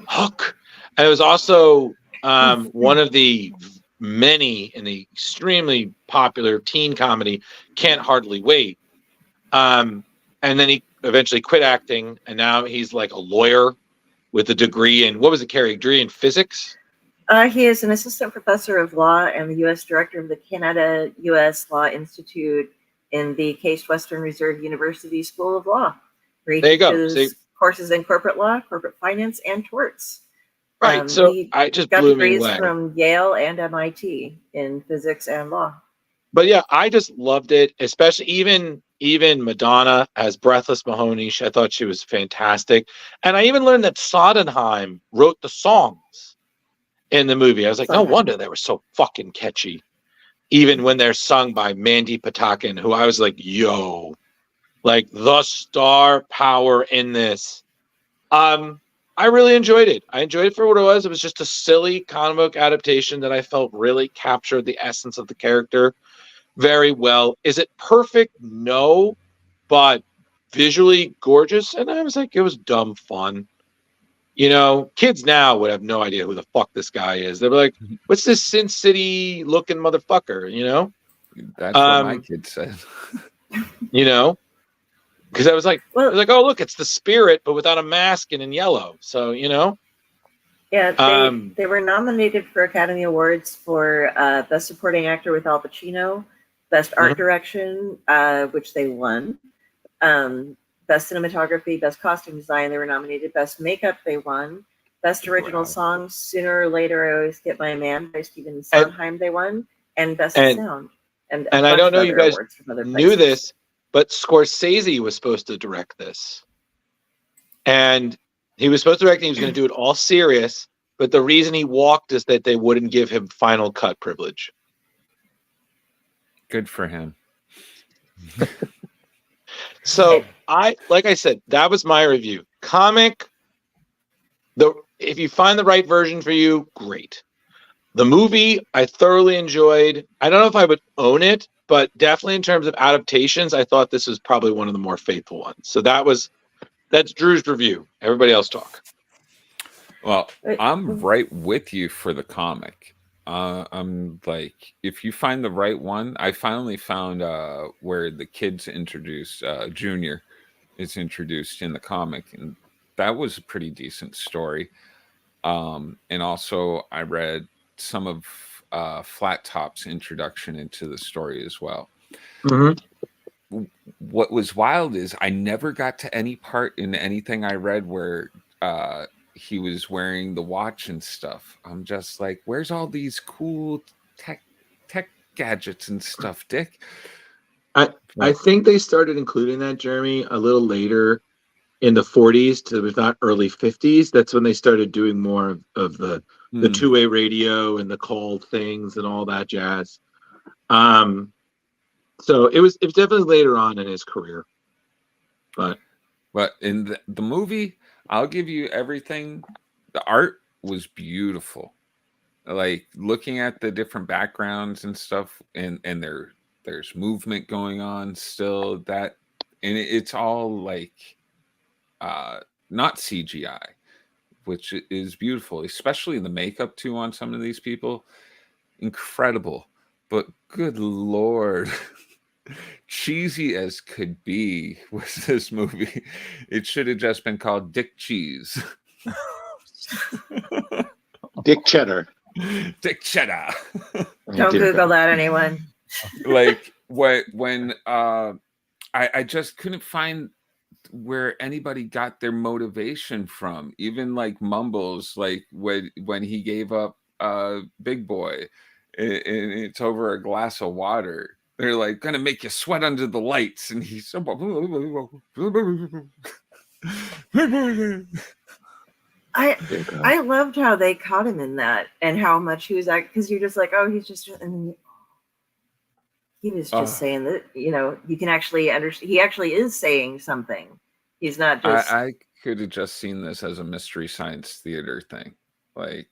Hook. And it was also one of the many in the extremely popular teen comedy, Can't Hardly Wait. And then he eventually quit acting, and now he's like a lawyer with a degree in, what was it, Kari? Degree in physics? He is an assistant professor of law and the U.S. director of the Canada-U.S. Law Institute in the Case Western Reserve University School of Law. Where he teaches courses in corporate law, corporate finance, and torts. Right. So I just got blew me degrees away from Yale and MIT in physics and law. But yeah, I just loved it, especially even Madonna as Breathless Mahoney. I thought she was fantastic. And I even learned that Sondheim wrote the songs in the movie. I was like, no wonder they were so fucking catchy, even when they're sung by Mandy Patinkin, who I was like, yo, like the star power in this. I really enjoyed it. I enjoyed it for what it was. It was just a silly comic book adaptation that I felt really captured the essence of the character very well. Is it perfect? No, but visually gorgeous. And I was like, it was dumb fun. Kids now would have no idea who the fuck this guy is. They're like, what's this Sin City looking motherfucker? That's what my kid said. Because I was like, oh, look, it's the Spirit, but without a mask and in yellow. So, Yeah, they were nominated for Academy Awards for Best Supporting Actor with Al Pacino, Best Art Direction, which they won, Best Cinematography, Best Costume Design, they were nominated, Best Makeup, they won, Best Original Song, Sooner or Later I Always Get My Man by Stephen Sondheim, they won, and Best Sound. And I don't know you guys knew this, but Scorsese was supposed to direct this. And he was supposed to direct it. He was going to do it all serious. But the reason he walked is that they wouldn't give him final cut privilege. Good for him. So like I said, that was my review. Comic, if you find the right version for you, great. The movie, I thoroughly enjoyed. I don't know if I would own it, but definitely in terms of adaptations, I thought this was probably one of the more faithful ones. So that's Drew's review. Everybody else talk. Well, I'm right with you for the comic. I'm like, if you find the right one, I finally found where the kid's introduced, Junior is introduced in the comic, and that was a pretty decent story. And also I read some of Flat Top's introduction into the story as well. Mm-hmm. What was wild is I never got to any part in anything I read where he was wearing the watch and stuff. I'm just like, where's all these cool tech gadgets and stuff, Dick? I think they started including that, Jeremy, a little later in the 40s to if not early 50s. That's when they started doing more of the two-way radio and the call things and all that jazz. So it was definitely later on in his career. But in the movie, I'll give you everything. The art was beautiful. Like looking at the different backgrounds and stuff, and there's movement going on still. That and it's all like not CGI, which is beautiful, especially the makeup too on some of these people. Incredible, but good lord. Cheesy as could be was this movie. It should have just been called Dick Cheese. Dick Cheddar. Dick Cheddar. Don't Google that, anyone. Like when I just couldn't find where anybody got their motivation from. Even like Mumbles, like when he gave up Big Boy and it's over a glass of water. They're like gonna make you sweat under the lights, and he's so. I loved how they caught him in that, and how much he was acting, because you're just like, oh, he's just, and he was just saying that, you can actually understand. He actually is saying something. He's not just. I could have just seen this as a Mystery Science Theater thing, like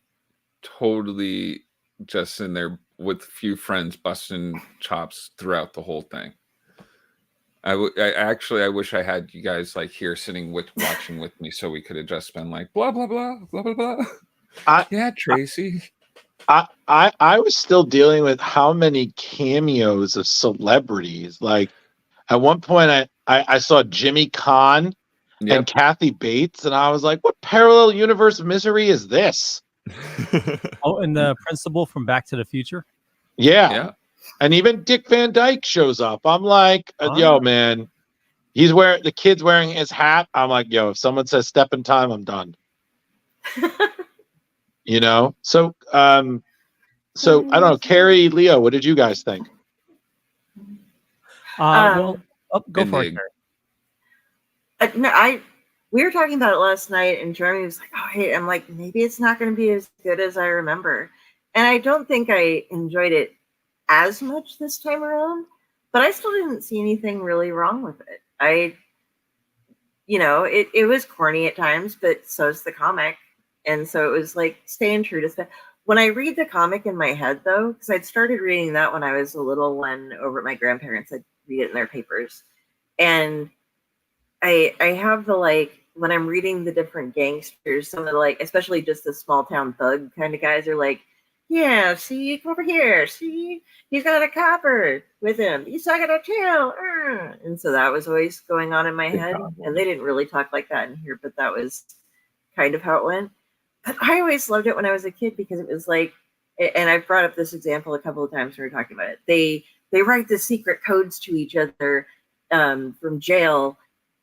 totally just in there with a few friends busting chops throughout the whole thing. I wish I had you guys like here sitting watching with me, so we could have just been like blah blah blah blah blah blah. Yeah, Tracy. I was still dealing with how many cameos of celebrities. Like at one point I saw Jimmy Kahn and Kathy Bates, and I was like, what parallel universe misery is this? Oh, and the principal from Back to the Future. Yeah. And even Dick Van Dyke shows up. I'm like, yo, man, the kid's wearing his hat. I'm like, yo, if someone says step in time, I'm done. So I don't know, Kari, Leo, what did you guys think? Go for it. No, we were talking about it last night, and Jeremy was like, oh, hey, I'm like, maybe it's not going to be as good as I remember. And I don't think I enjoyed it as much this time around, but I still didn't see anything really wrong with it. It was corny at times, but so is the comic. And so it was like staying true to stuff. When I read the comic in my head, though, because I'd started reading that when I was a little one over at my grandparents, I'd read it in their papers. And I have the, like, when I'm reading the different gangsters, some of the, like, especially just the small town thug kind of guys are like, yeah, see, come over here. See, he's got a copper with him. He's talking a tail. And so that was always going on in my head. And they didn't really talk like that in here, but that was kind of how it went. But I always loved it when I was a kid, because it was like, and I've brought up this example a couple of times when we were talking about it. They write the secret codes to each other from jail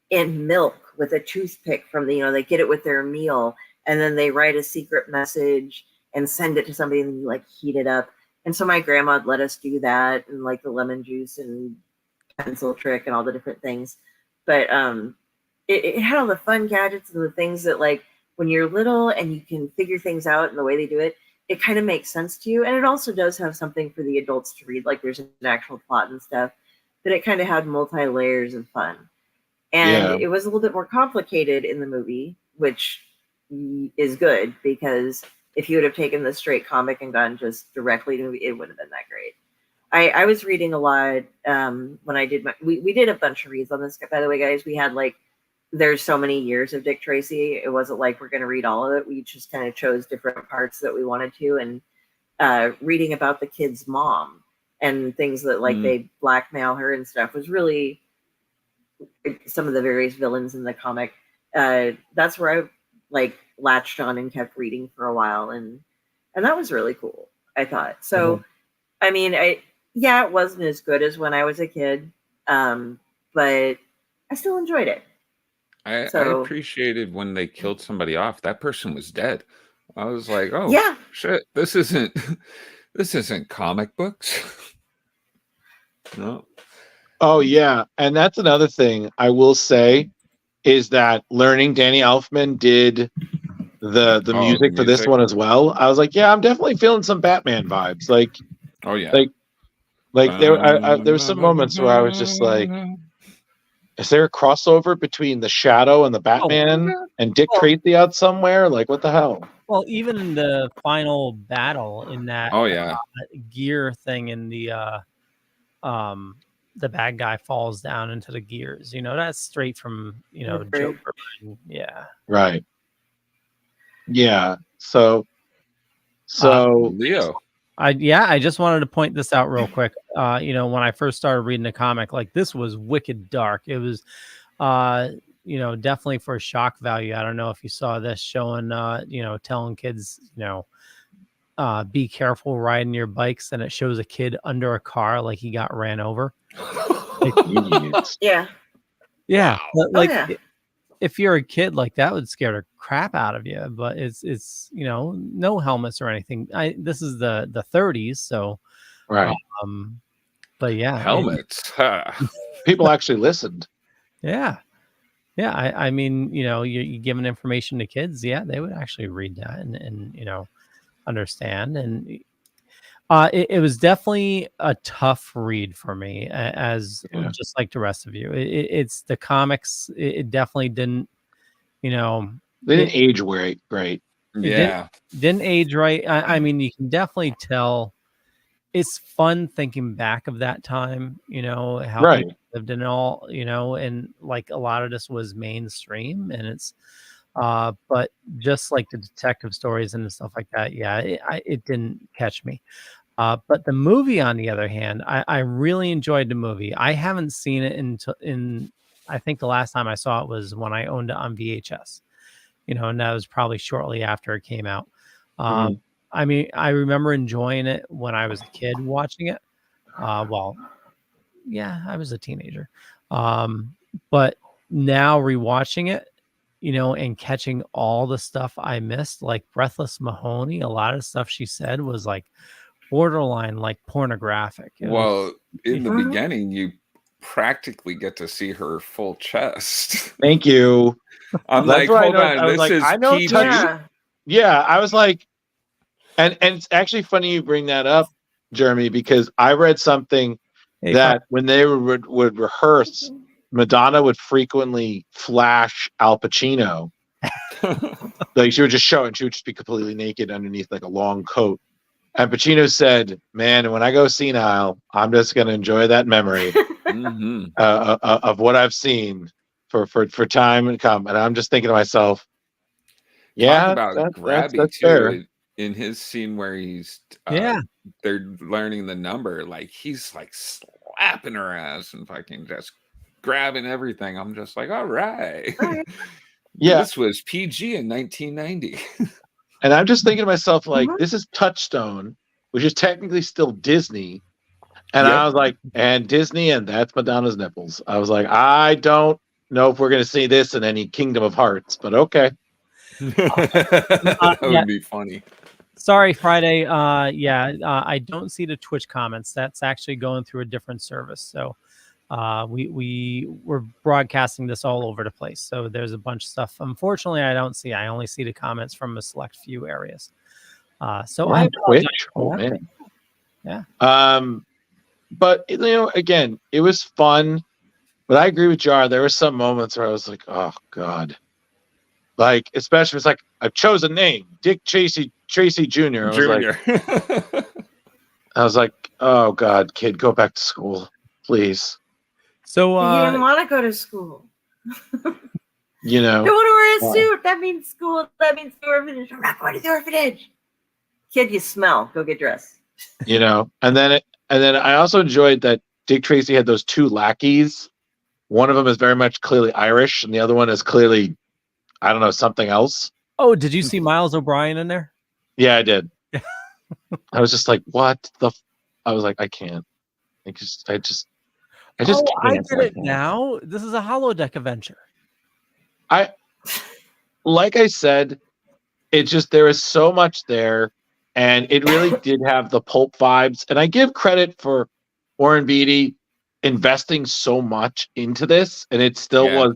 in milk with a toothpick from they get it with their meal, and then they write a secret message and send it to somebody, and you like heat it up. And so my grandma would let us do that, and like the lemon juice and pencil trick and all the different things. But it had all the fun gadgets and the things that, like, when you're little and you can figure things out and the way they do it, it kind of makes sense to you. And it also does have something for the adults to read, like there's an actual plot and stuff, but it kind of had multi-layers of fun. And it was a little bit more complicated in the movie, which is good, because if you would have taken the straight comic and gone just directly to the movie, it wouldn't have been that great. I was reading a lot when I did we did a bunch of reads on this, by the way, guys. We had there's so many years of Dick Tracy. It wasn't like we're going to read all of it. We just kind of chose different parts that we wanted to. And reading about the kid's mom and things that they blackmail her and stuff was really some of the various villains in the comic. That's where I latched on and kept reading for a while. And that was really cool, I thought. So, I mean, it wasn't as good as when I was a kid, but I still enjoyed it. I appreciated when they killed somebody off. That person was dead. I was like, oh, yeah, shit, this isn't comic books. No. Oh, yeah. And that's another thing I will say is that learning Danny Elfman did the music for this one as well. I was like, yeah, I'm definitely feeling some Batman vibes. Oh, yeah. Like there were some moments where I was just like, is there a crossover between the Shadow and the Batman and Dick Tracy out somewhere? Like, what the hell? Well, even in the final battle in that Oh yeah. gear thing in the bad guy falls down into the gears. That's straight from Right. Joker. Yeah. Right. Yeah. So Leo. I just wanted to point this out real quick. When I first started reading the comic, like this was wicked dark. It was definitely for shock value. I don't know if you saw this showing telling kids, be careful riding your bikes, and it shows a kid under a car like he got ran over. Yeah. Yeah. Wow. Like if you're a kid, like that would scare the crap out of you, but it's no helmets or anything. This is the 30s, so right. But yeah, Helmets. People actually listened. Yeah. I mean, you're giving information to kids. Yeah, they would actually read that and understand. And it was definitely a tough read for me, just like the rest of you. It's the comics. It definitely didn't, They didn't age great. Yeah. Didn't age right. I mean, you can definitely tell. It's fun thinking back of that time, how people lived in it all, and like a lot of this was mainstream, and it's, but just like the detective stories and stuff like that, yeah, it didn't catch me. But the movie, on the other hand, I really enjoyed the movie. I haven't seen it I think the last time I saw it was when I owned it on VHS, and that was probably shortly after it came out. I mean, I remember enjoying it when I was a kid watching it. Well, yeah, I was a teenager. But now rewatching it, and catching all the stuff I missed, like Breathless Mahoney, a lot of stuff she said was like borderline like pornographic. Well, in the beginning, you practically get to see her full chest. Thank you. I'm like, hold on, this is PG. Yeah, I was like, and it's actually funny you bring that up, Jeremy, because I read something that when they would rehearse, Madonna would frequently flash Al Pacino. Like she would just show, and she would just be completely naked underneath like a long coat. And Pacino said, "Man, when I go senile, I'm just going to enjoy that memory of what I've seen for time to come." And I'm just thinking to myself, yeah, talk about grabby that's too. fair. In his scene where he's they're learning the number, like he's like slapping her ass and fucking just grabbing everything. I'm just like, all right. Yeah, this was PG in 1990. And I'm just thinking to myself, like, this is Touchstone, which is technically still Disney. And I was like, and Disney, and that's Madonna's nipples. I was like, I don't know if we're going to see this in any Kingdom of Hearts, but okay. That would be funny. Sorry, Friday. I don't see the Twitch comments. That's actually going through a different service. So we're broadcasting this all over the place. So there's a bunch of stuff. Unfortunately, I don't see. I only see the comments from a select few areas. So I Twitch. Oh man. Yeah. But again, it was fun. But I agree with Jar. There were some moments where I was like, oh God. Like, especially it's like, I've chosen a name, Dick Tracy Jr. I was like, oh God, kid, go back to school, please. So he didn't want to go to school. Don't want to wear a suit. That means school. That means the orphanage. I'm not going to the orphanage. Kid, you smell. Go get dressed. And then I also enjoyed that Dick Tracy had those two lackeys. One of them is very much clearly Irish, and the other one is clearly, I don't know, something else. Oh, did you see Miles O'Brien in there? Yeah, I did. I was just like, what the? I was like, I can't. I just can't. I get it now. This is a holodeck adventure. Like I said, it's just there is so much there, and it really did have the pulp vibes. And I give credit for Warren Beatty investing so much into this, and it still was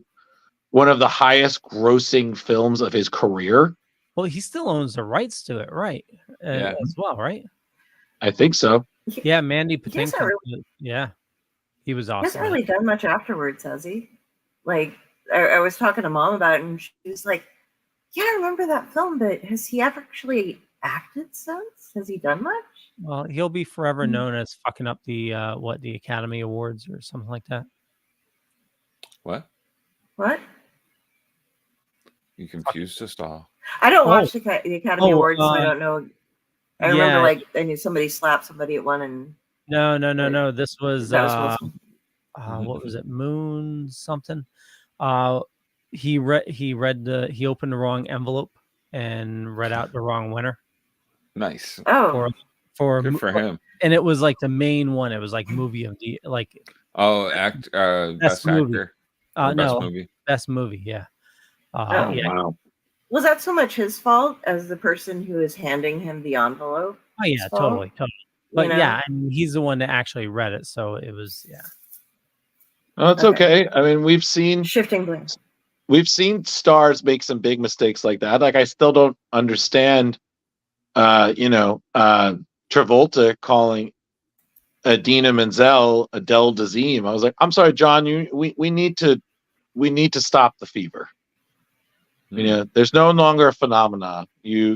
one of the highest grossing films of his career. Well, he still owns the rights to it, right? As well, right? I think so. Yeah, Mandy He hasn't Patinkin. really, Yeah, he was he hasn't awesome. really done much afterwards, has he? Like, I was talking to Mom about it, and she was like, "Yeah, I remember that film, but has he actually acted since? Has he done much?" Well, he'll be forever known as fucking up the the Academy Awards or something like that. What? What? You confused us all. I don't Oh. watch the Academy Awards, so I don't know. I remember, yeah. like, I knew somebody slapped somebody at one, and No. This was that was Will Smith. what was it? Moon something. He opened the wrong envelope and read out the wrong winner Nice. Oh, for Good for him. and it was like the main one. It was like movie of the like Oh, best movie. actor. Or best No, movie. best movie. Yeah. Oh, yeah. Wow. was that so much his fault as the person who is handing him the envelope? Oh yeah, fault? totally. But You know? yeah, I mean, he's the one that actually read it, so it was No, it's okay. I mean, we've seen Shifting blame. stars make some big mistakes like that. Like I still don't understand Travolta calling Adina Menzel Adele Dazeem. I was like, I'm sorry, John, we need to stop the fever. You know, there's no longer a phenomena. No,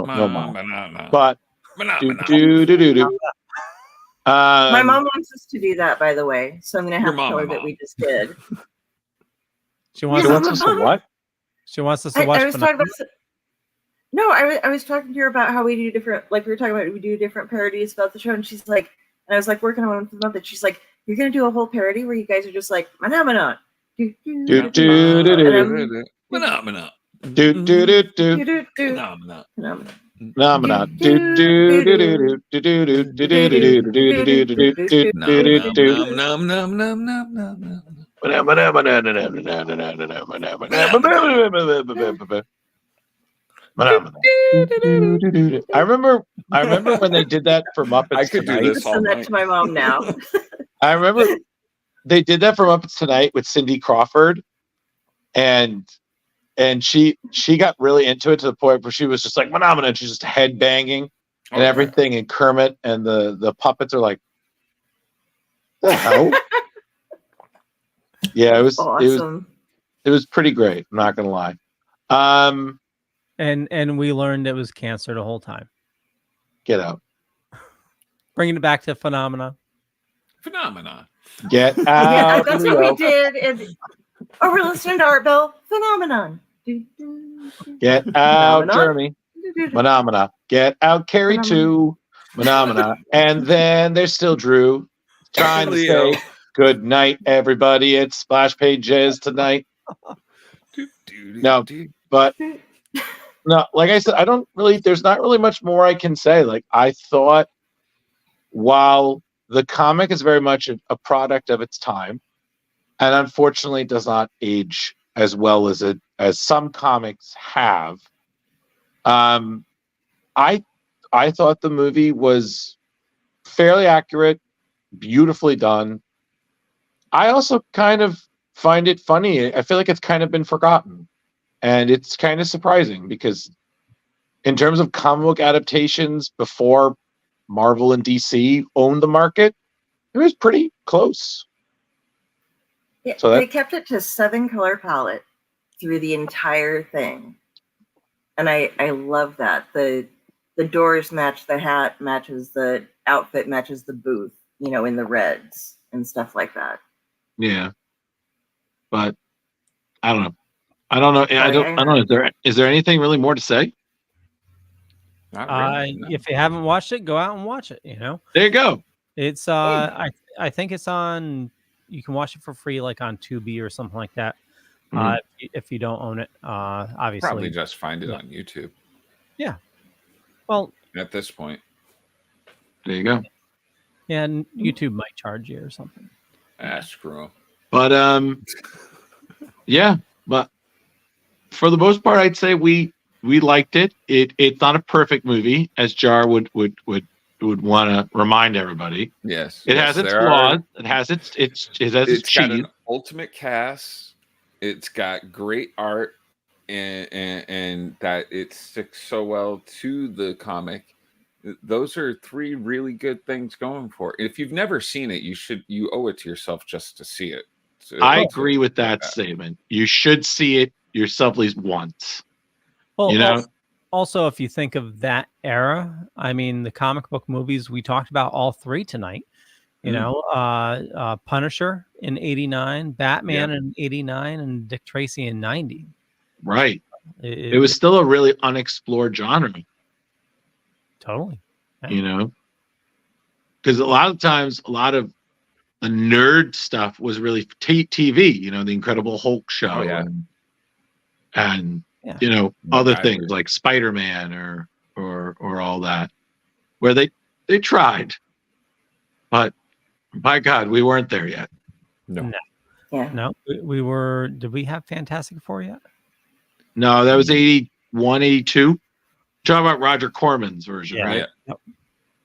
Mom. But do. My mom wants us to do that, by the way, so I'm going to have to tell her that we just did. She wants us to what? She wants us to watch. I was talking about. No, I was talking to her about how we do different, like we were talking about, we do different parodies about the show, and she's like, and I was like working on one for the month, and she's like, "You're gonna do a whole parody where you guys are just like phenomenon, Phenomenon. I remember when they did that for Muppets I could Tonight. do this all Send that night. to my mom now. I remember they did that for Muppets Tonight with Cindy Crawford, and she got really into it to the point where she was just like phenomenon. She's just head banging and everything, and Kermit and the puppets are like, the hell? Yeah, it was awesome. It was pretty great. I'm not gonna lie. And we learned it was cancer the whole time. Get out. Bringing it back to phenomena. Get out. Yeah, that's what we did. And we're listening to Art Bell. Phenomenon. Get out, Jeremy. Phenomena. Get out, Carrie too. Phenomena. And then there's still Drew trying to say good night, everybody. It's Splash Pages tonight. No, but no, like I said, there's not really much more I can say. Like I thought, while the comic is very much a product of its time, and unfortunately does not age as well as some comics have. I thought the movie was fairly accurate, beautifully done. I also kind of find it funny. I feel like it's kind of been forgotten, and it's kind of surprising because in terms of comic book adaptations before Marvel and DC owned the market, it was pretty close. Yeah, so they kept it to 7 color palette through the entire thing, and I love that. The doors match the hat, matches the outfit, matches the booth, in the reds and stuff like that. Yeah, but I don't know. I don't know. Is there anything really more to say? Not really, no. If you haven't watched it, go out and watch it. There you go. It's I think it's on. You can watch it for free, like on Tubi or something like that. If you don't own it, obviously probably just find it on YouTube. Yeah. Well, at this point, there you go. Yeah, and YouTube might charge you or something. Screw 'em. But yeah, but for the most part, I'd say we liked it. It's not a perfect movie, as Jar would want to remind everybody. Yes, it has its flaws. It has its cheese. Got an ultimate cast. It's got great art, and that it sticks so well to the comic. Those are three really good things going for it. If you've never seen it, you owe it to yourself just to see it. I agree with that statement. You should see it yourself at least once. Well, you know, also, if you think of that era, I mean, the comic book movies, we talked about all three tonight. You know, Punisher in '89, Batman in '89, and Dick Tracy in '90. Right. It was still a really unexplored genre. Totally. Yeah. You know, because a lot of times, a lot of the nerd stuff was really TV. You know, the Incredible Hulk show, and you know, other things like Spider-Man or all that, where they tried, but by God, we weren't there yet. No. We were. Did we have Fantastic Four yet? No, that was 81, 82. Talking about Roger Corman's version, right?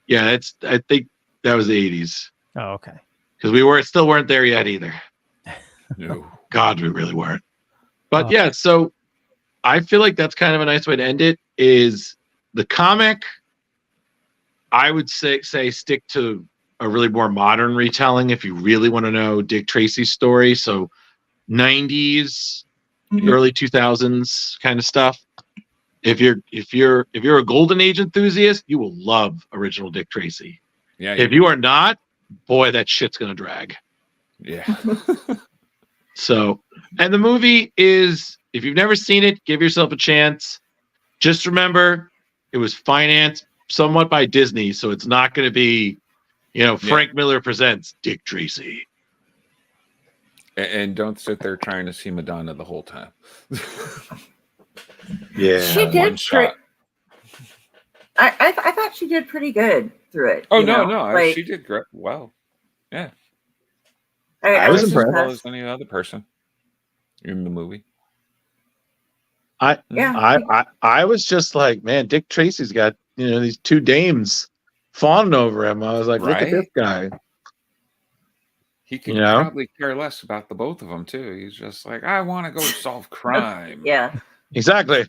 Yeah, I think that was the 80s. Oh, okay. Because we still weren't there yet either. No. God, we really weren't. But yeah, so I feel like that's kind of a nice way to end it. Is the comic? I would say stick to a really more modern retelling if you really want to know Dick Tracy's story. So 90s, early 2000s kind of stuff. If you're a Golden Age enthusiast, you will love original Dick Tracy. Yeah. If you are not, boy, that shit's gonna drag. Yeah. So, and the movie is, if you've never seen it, give yourself a chance. Just remember, it was financed somewhat by Disney, so it's not going to be, you know, Frank Miller presents Dick Tracy. And don't sit there trying to see Madonna the whole time. She did. I thought she did pretty good through it. Oh no, she did great. Well, yeah. I was impressed. As well as any other person in the movie. I was just like, man, Dick Tracy's got, you know, these two dames fawning over him. I was like, look at this guy. He could probably care less about the both of them too. He's just like, I want to go solve crime. Yeah. Exactly.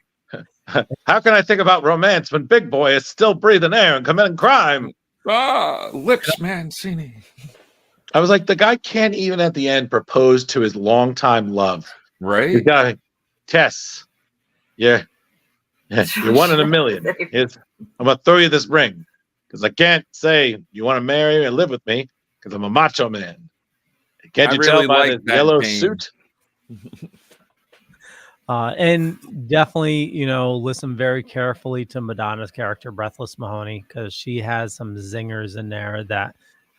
How can I think about romance when Big Boy is still breathing air and committing crime? Lips Mancini. I was like, the guy can't even at the end propose to his longtime love. Right. The guy, Tess. Yeah. You're one in a million. I'm going to throw you this ring because I can't say you want to marry me and live with me because I'm a macho man. Can't you tell by the yellow suit? And definitely, you know, listen very carefully to Madonna's character, Breathless Mahoney, because she has some zingers in there that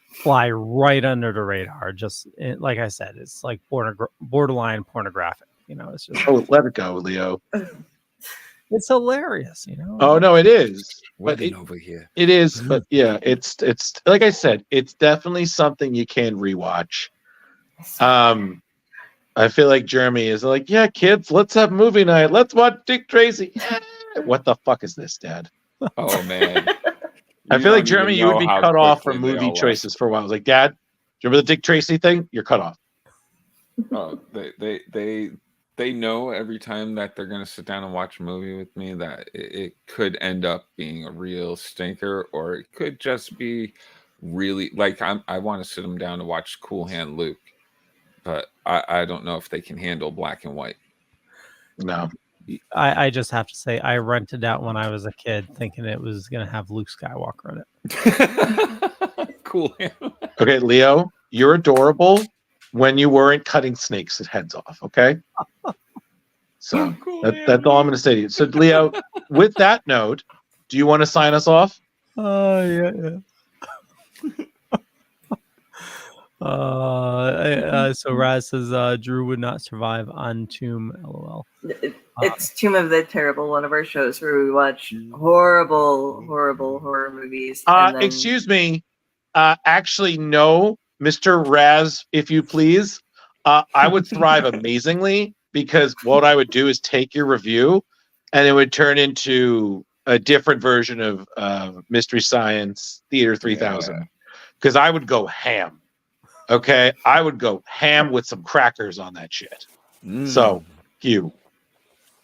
fly right under the radar. Just like I said, it's like borderline pornographic. You know, it's just let it go, Leo. It's hilarious, you know. Oh no, it is. But over here. It is, but yeah, it's like I said, it's definitely something you can rewatch. I feel like Jeremy is like, yeah, kids, let's have movie night. Let's watch Dick Tracy. What the fuck is this, Dad? Oh man. I feel like Jeremy, you would be cut off from movie choices for a while. I was like, Dad, do you remember the Dick Tracy thing? You're cut off. Oh, they know every time that they're gonna sit down and watch a movie with me that it could end up being a real stinker, or it could just be really like I want to sit them down to watch Cool Hand Luke, but I don't know if they can handle black and white. No. I just have to say I rented out when I was a kid thinking it was going to have Luke Skywalker in it. Cool. Okay, Leo, you're adorable when you weren't cutting snakes' heads off, okay? So that's all I'm going to say to you. So, Leo, with that note, do you want to sign us off? Oh, yeah. So Raz says Drew would not survive on Tomb, LOL. It's Tomb of the Terrible, one of our shows where we watch horrible horror movies. Excuse me. Actually, no, Mr. Raz, if you please. I would thrive amazingly because what I would do is take your review and it would turn into a different version of Mystery Science Theater 3000 because I would go ham. Okay, I would go ham with some crackers on that shit. So, Q.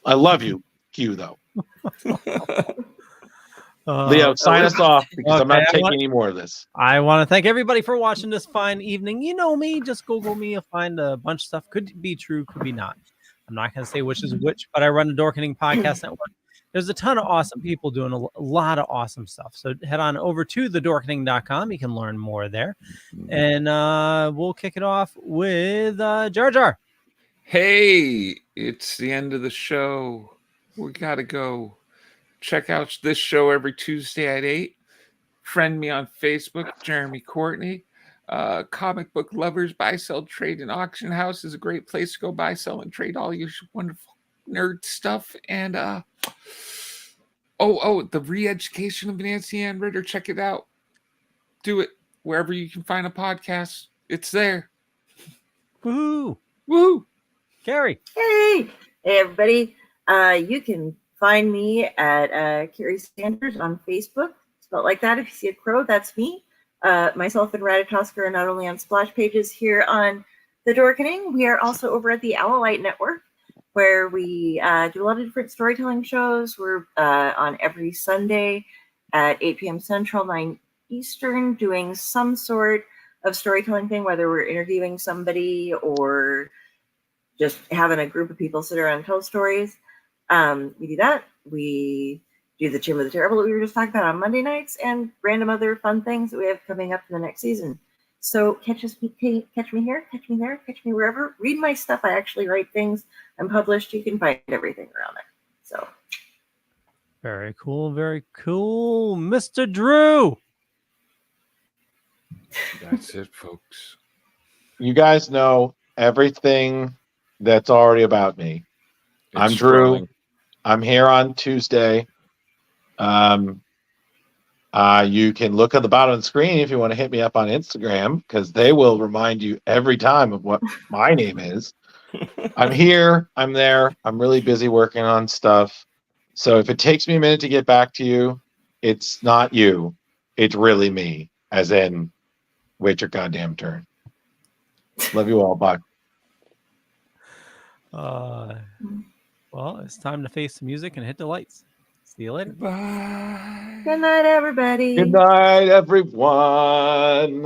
I love you, Q, though. Leo, sign us off because I'm not okay, taking any more of this. I want to thank everybody for watching this fine evening. You know me, just Google me. You'll find a bunch of stuff. Could be true, could be not. I'm not going to say which is which, but I run the Dorkening Podcast Network. There's a ton of awesome people doing a lot of awesome stuff. So head on over to thedorkening.com. You can learn more there. And we'll kick it off with Jar Jar. Hey, it's the end of the show. We got to go. Check out this show every Tuesday at 8. Friend me on Facebook, Jeremy Courtney. Comic book lovers, buy, sell, trade, and auction house is a great place to go buy, sell, and trade all your wonderful nerd stuff. And the re-education of Nancy Ann Ritter. Check it out. Do it wherever you can find a podcast. It's there. Woohoo! Woo! Kari. Hey everybody. You can find me at Kari Sanders on Facebook. Spelled like that. If you see a crow, that's me. Myself and Ratatosker are not only on splash pages here on the Dorkening, we are also over at the Owlite Network, where we do a lot of different storytelling shows. We're on every Sunday at 8 p.m. Central, 9 Eastern, doing some sort of storytelling thing, whether we're interviewing somebody or just having a group of people sit around and tell stories. We do that. We do the Chamber of the Terrible that we were just talking about on Monday nights, and random other fun things that we have coming up in the next season. So catch me here, catch me there, catch me wherever. Read my stuff. I actually write things. I'm published. You can find everything around there. So very cool, Mr. Drew. That's it, folks. You guys know everything that's already about me. I'm Drew. Scrolling. I'm here on Tuesday. You can look at the bottom of the screen if you want to hit me up on Instagram, because they will remind you every time of what my name is. I'm here. I'm there. I'm really busy working on stuff. So if it takes me a minute to get back to you, it's not you. It's really me, as in, wait your goddamn turn. Love you all. Bye. Well, it's time to face the music and hit the lights. See you later. Bye. good night, everybody. Good night, everyone.